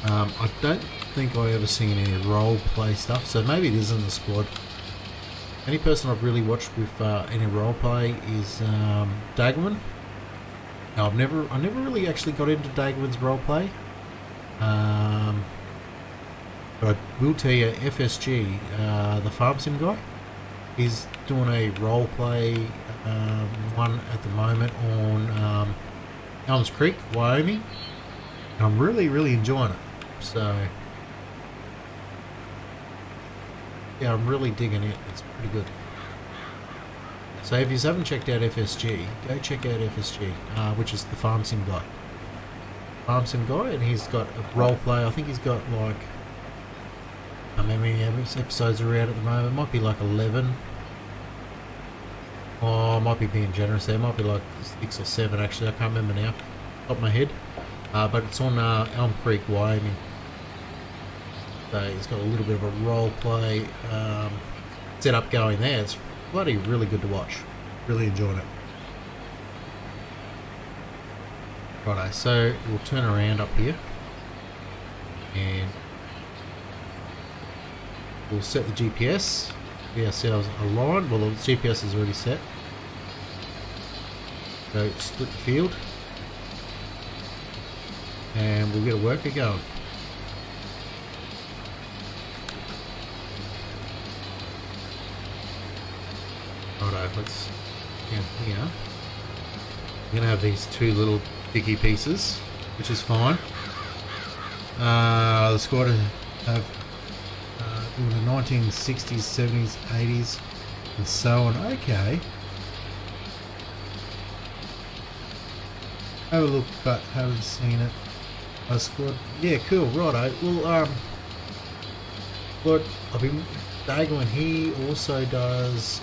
I don't think I ever seen any role play stuff, so maybe it is in the squad. Any person I've really watched with any role play is Daggerman. Now I never really actually got into Daggerman's role play. But I will tell you, FSG, the farm sim guy, he's doing a role play one at the moment on Elms Creek, Wyoming, and I'm really enjoying it. So yeah, I'm really digging it. It's pretty good. So if you haven't checked out FSG, go check out FSG, which is the farm sim guy. Farm sim guy, and he's got a role play. I think he's got like, how many episodes are out at the moment? It might be like 11. Oh, I might be being generous there. It might be like 6 or 7 actually. I can't remember now, top of my head. but it's on Elm Creek, Wyoming. So he's got a little bit of a role play setup going there. It's bloody really good to watch. Really enjoyed it. Righto, so we'll turn around up here and we'll set the GPS. Get ourselves aligned. Well, the GPS is already set. So split the field and we'll get a worker going. Righto, let's down here. I'm gonna have these two little dicky pieces, which is fine. The squad have in the 1960s, 70s, 80s, and so on. Okay. Have a look, but haven't seen it. A squad. Yeah, cool. Righto. Well, look, I've been Dagoman. He also does.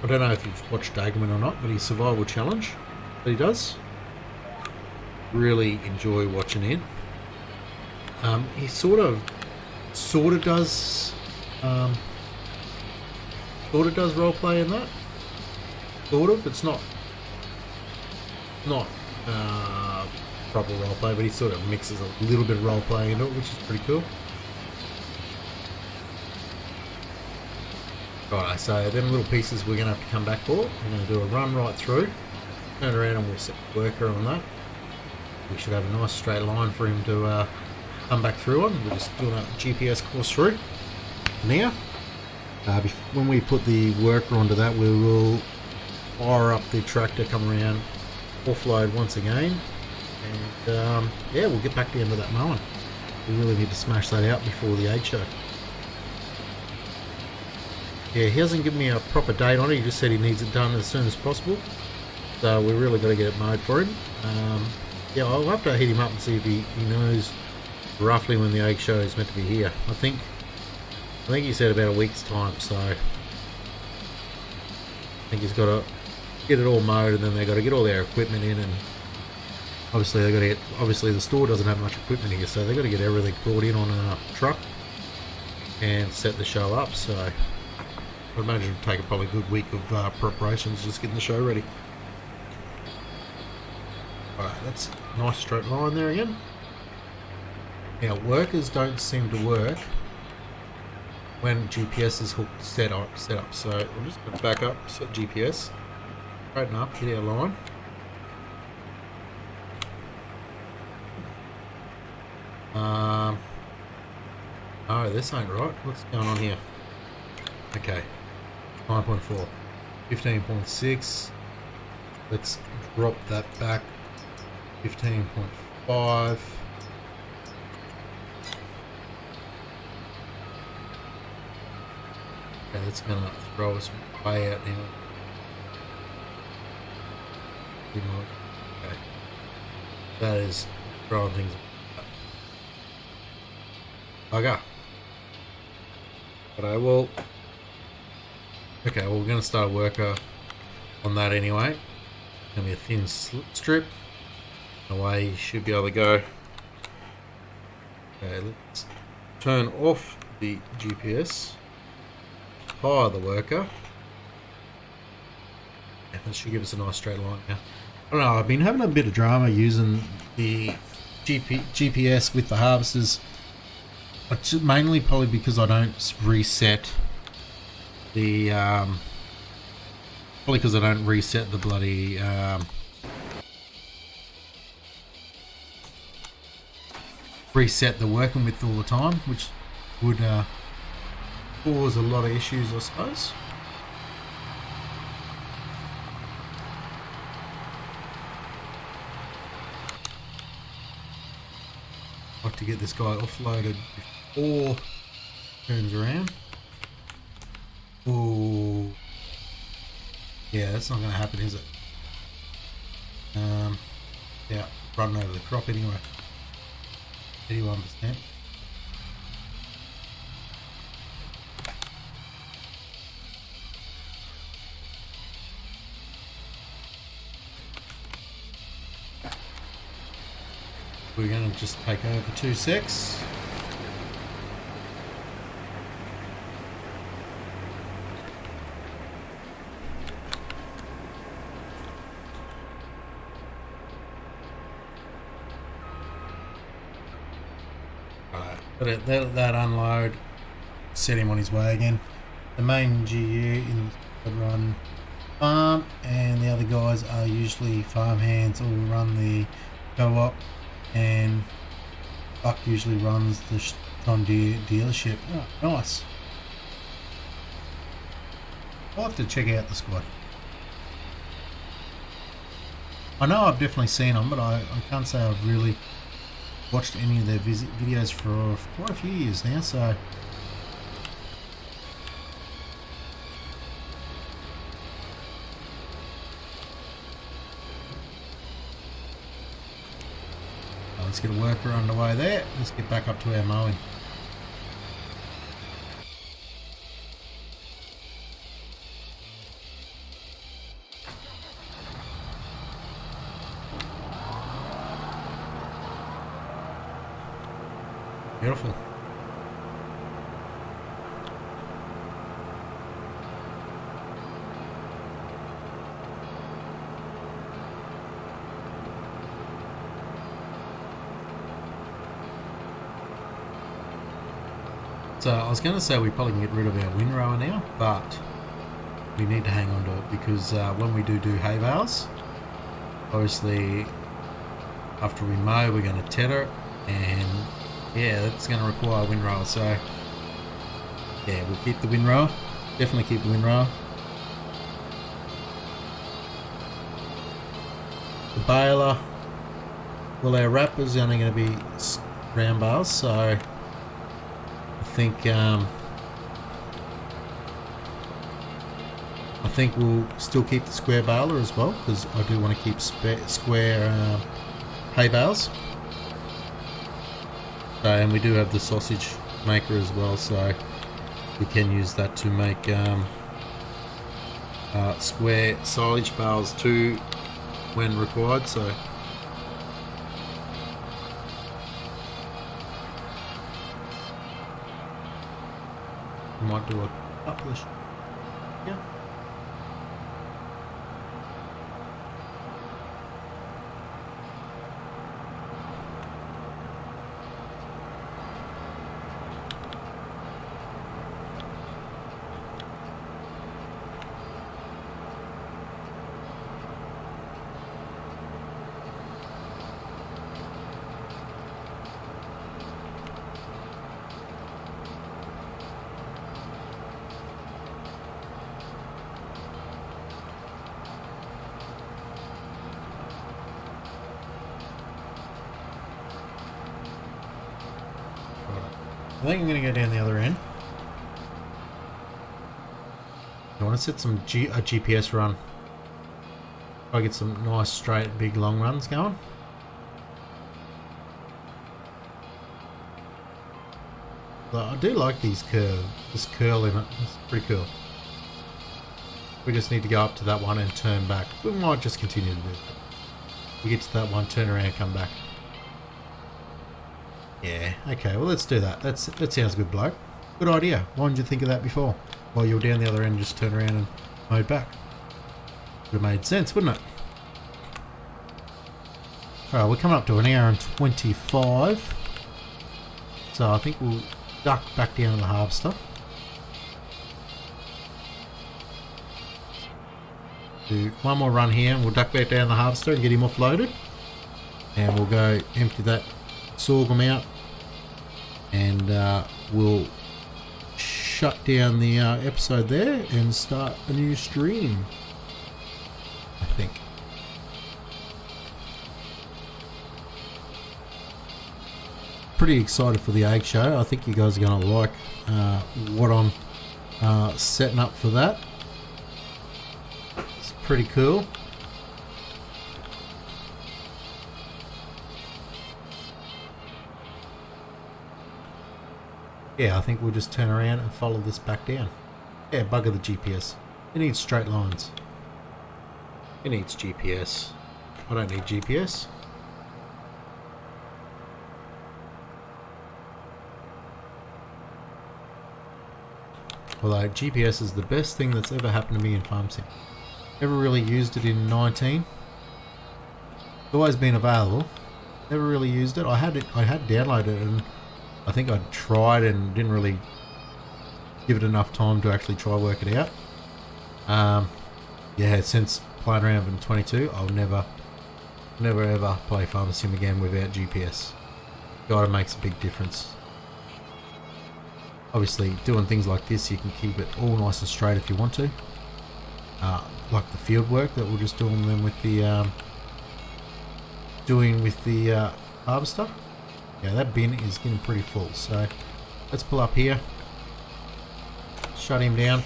I don't know if you've watched Dagoman or not, but his survival challenge that he does. Really enjoy watching it. He sort of does role play in that. Sort of. It's not proper role play, but he sort of mixes a little bit of role play into it, which is pretty cool. Right, so them little pieces we're going to have to come back for. We're going to do a run right through, turn around and we'll set the worker on that. We should have a nice straight line for him to come back through on. We're just doing a GPS course through. Now, when we put the worker onto that, we will fire up the tractor, come around, offload once again, and yeah, we'll get back down to that mowing. We really need to smash that out before the age show. Yeah, he hasn't given me a proper date on it. He just said he needs it done as soon as possible. So we really got to get it mowed for him. Yeah, I'll have to hit him up and see if he knows roughly when the egg show is meant to be here. I think he said about a week's time. So I think he's got to get it all mowed, and then they got to get all their equipment in, and obviously they got to get. Obviously the store doesn't have much equipment here, so they got to get everything brought in on a truck and set the show up. So I'd imagine it'll take probably a good week of preparations, just getting the show ready. Alright, that's a nice straight line there again. Now, workers don't seem to work when GPS is hooked set up. So I'm just going to back up, set GPS, straighten up, hit our line. Oh, this ain't right. What's going on here? Okay. 9.4, 15.6. Let's drop that back. 15.5. Okay, that's gonna throw us way out now. Okay. That is throwing things okay. But I will. Okay, well, we're going to start a worker on that anyway. Going to be a thin strip. Away you should be able to go. Okay, let's turn off the GPS. Fire the worker. And that should give us a nice straight line now. I don't know, I've been having a bit of drama using the GPS with the harvesters. Mainly probably because I don't reset the probably because I don't reset the bloody reset the working width all the time, which would cause a lot of issues, I suppose. I'd like to get this guy offloaded before he turns around. Oh, yeah, that's not going to happen, is it? Yeah, running over the crop anyway. 81%. we're going to just take over 2.6. But let that unload, set him on his way again. The main GU in the run farm, and the other guys are usually farm hands or run the co-op, and Buck usually runs the John Deere dealership. Oh, nice. I'll have to check out the squad. I know I've definitely seen them, but I can't say I've really watched any of their videos for quite a few years now, so let's get a worker underway there. Let's get back up to our mowing. Beautiful. So I was going to say we probably can get rid of our windrower now, but we need to hang on to it because when we do hay bales, obviously after we mow we're going to tether, and yeah, that's going to require a windrower. So yeah, we'll keep the windrower. Definitely keep the windrower. The baler, well, our wrapper's only going to be round bales, so I think we'll still keep the square baler as well, because I do want to keep square hay bales. So, and we do have the sausage maker as well, so we can use that to make square silage bales too when required. So might do a couple of yeah. I think I'm going to go down the other end. I want to set a GPS run. Try to get some nice straight big long runs going. But I do like these this curl in it. It's pretty cool. We just need to go up to that one and turn back. We might just continue to do that. We get to that one, turn around, come back. Yeah, okay, well let's do that. That sounds good, bloke. Good idea. Why didn't you think of that before? While you were down the other end, just turn around and mowed back. Would have made sense, wouldn't it? Alright, we're coming up to an hour and 25. So I think we'll duck back down to the harvester. Do one more run here and we'll duck back down the harvester and get him offloaded. And we'll go empty that sorghum out, and we'll shut down the episode there and start a new stream, I think. Pretty excited for the egg show. I think you guys are going to like what I'm setting up for that. It's pretty cool. Yeah, I think we'll just turn around and follow this back down. Yeah, bugger the GPS. It needs straight lines. It needs GPS. I don't need GPS. Although GPS is the best thing that's ever happened to me in Farm Sim. Never really used it in 19. It's always been available. Never really used it. I had downloaded it, and I think I tried and didn't really give it enough time to actually try work it out. Yeah, since playing around in 22, I'll never ever play Farm Sim again without GPS. God, it makes a big difference. Obviously, doing things like this, you can keep it all nice and straight if you want to. Like the field work that we're just doing them with the harvester. Yeah, that bin is getting pretty full. So let's pull up here, shut him down,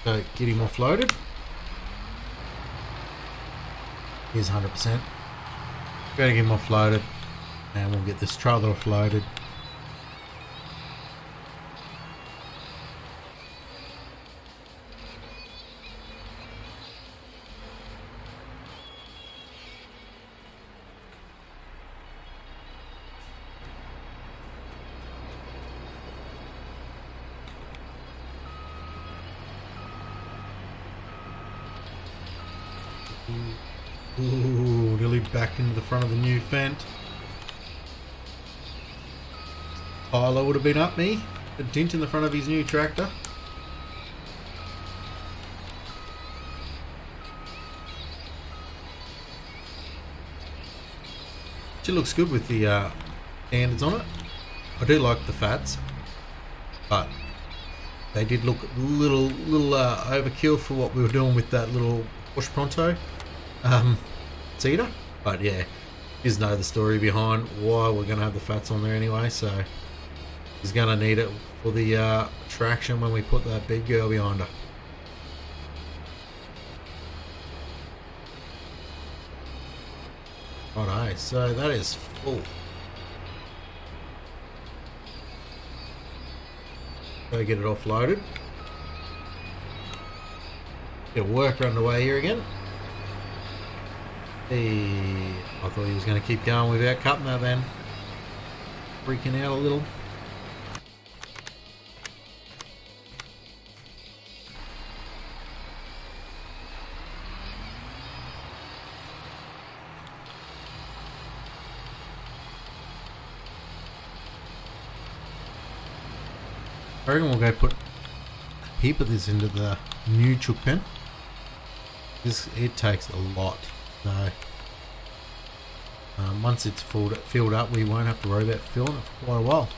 so get him offloaded. Here's 100%. Gotta get him offloaded, and we'll get this trailer offloaded. Ooh, nearly back into the front of the new Fendt. Tyler would have been up me. A dent in the front of his new tractor. It looks good with the standards on it. I do like the fats, but they did look a little overkill for what we were doing with that little Porsche Pronto Cedar. But yeah, you know the story behind why we're going to have the fats on there anyway, so he's going to need it for the traction when we put that big girl behind her. Righto, so that is full. Go get it offloaded. Get work underway here again. I thought he was going to keep going without cutting that then. Freaking out a little. I reckon we'll go put a heap of this into the new chook pen. It takes a lot. So once it's filled up, we won't have to worry about filling it for quite a while.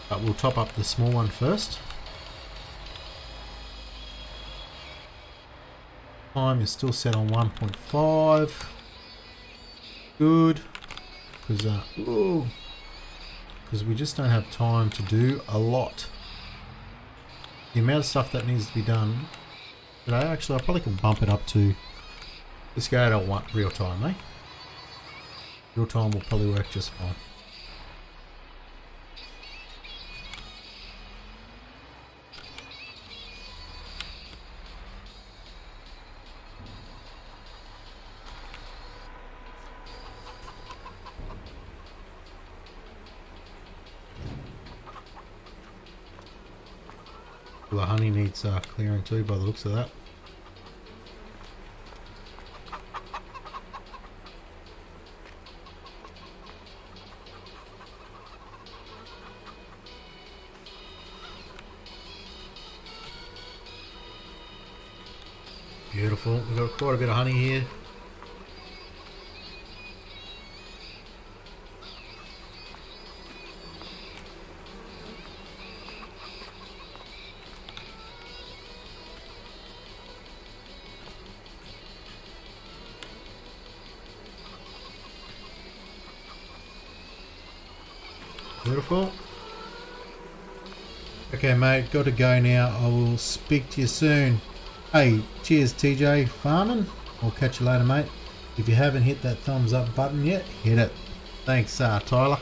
But we'll top up the small one first. Time is still set on 1.5. Good, because we just don't have time to do a lot. The amount of stuff that needs to be done today, actually I probably can bump it up to, let's go to real time, eh? Real time will probably work just fine. The honey needs clearing too by the looks of that. Beautiful, we've got quite a bit of honey here. Beautiful. Okay mate, got to go now. I will speak to you soon. Hey, cheers TJ Farming. I'll catch you later mate. If you haven't hit that thumbs up button yet, hit it. Thanks Tyler.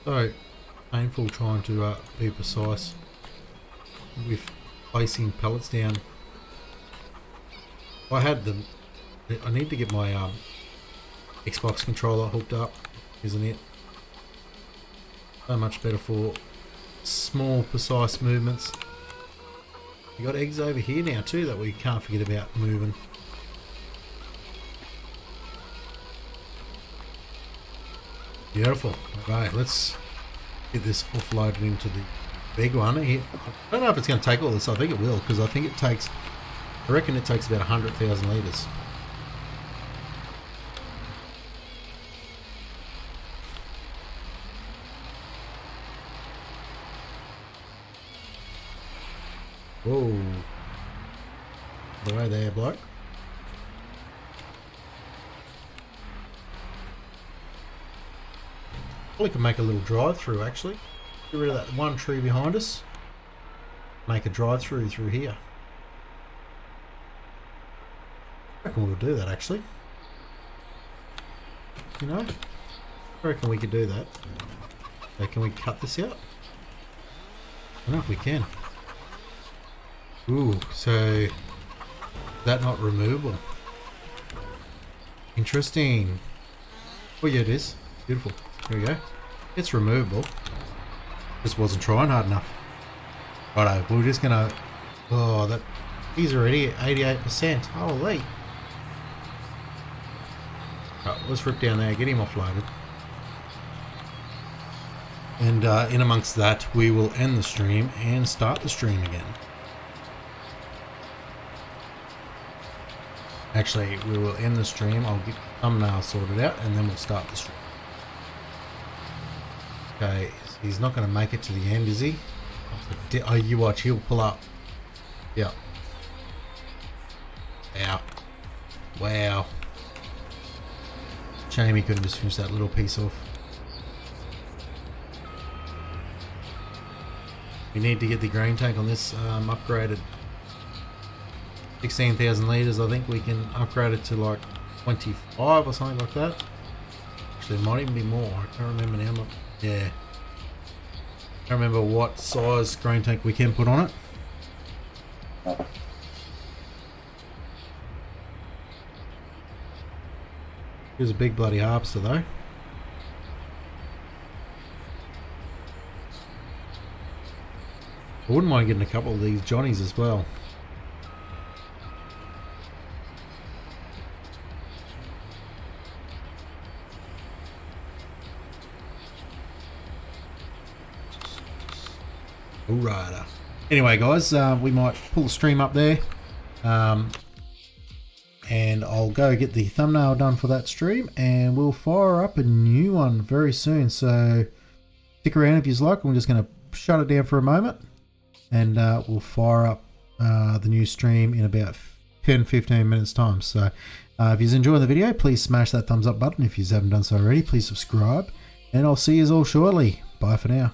So, painful trying to be precise with placing pellets down. I need to get my Xbox controller hooked up, isn't it? So much better for small, precise movements. You got eggs over here now too that we can't forget about moving. Beautiful. Okay, let's get this offloaded into the big one here. I don't know if it's going to take all this. I think it will, because I reckon it takes about 100,000 litres. Whoa. The way there, bloke. Probably could make a little drive-through actually. Get rid of that one tree behind us. Make a drive-through through here. I reckon we'll do that actually. You know? I reckon we could do that. So can we cut this out? I don't know if we can. Ooh, so is that not removable? Interesting. Oh yeah, it is. Beautiful. There we go. It's removable. Just wasn't trying hard enough. Righto, we're just gonna. Oh, that he's already at 88%. Holy. Right, let's rip down there, get him offloaded. And in amongst that, we will end the stream and start the stream again. Actually, we will end the stream. I'll get the thumbnail sorted out and then we'll start the stream. Okay, he's not going to make it to the end, is he? Oh, you watch, he'll pull up. Yeah. Wow. Wow. Shame he couldn't just finish that little piece off. We need to get the grain tank on this upgraded. 16,000 litres, I think we can upgrade it to like 25 or something like that. Actually, it might even be more. I can't remember now. Yeah. I can't remember what size grain tank we can put on it. Here's a big bloody harvester though. I wouldn't mind getting a couple of these Johnnies as well. Alright. Anyway, guys, we might pull the stream up there. And I'll go get the thumbnail done for that stream and we'll fire up a new one very soon. So stick around if you like. I'm just going to shut it down for a moment and we'll fire up the new stream in about 10-15 minutes time. So if you're enjoying the video, please smash that thumbs up button. If you haven't done so already, please subscribe and I'll see you all shortly. Bye for now.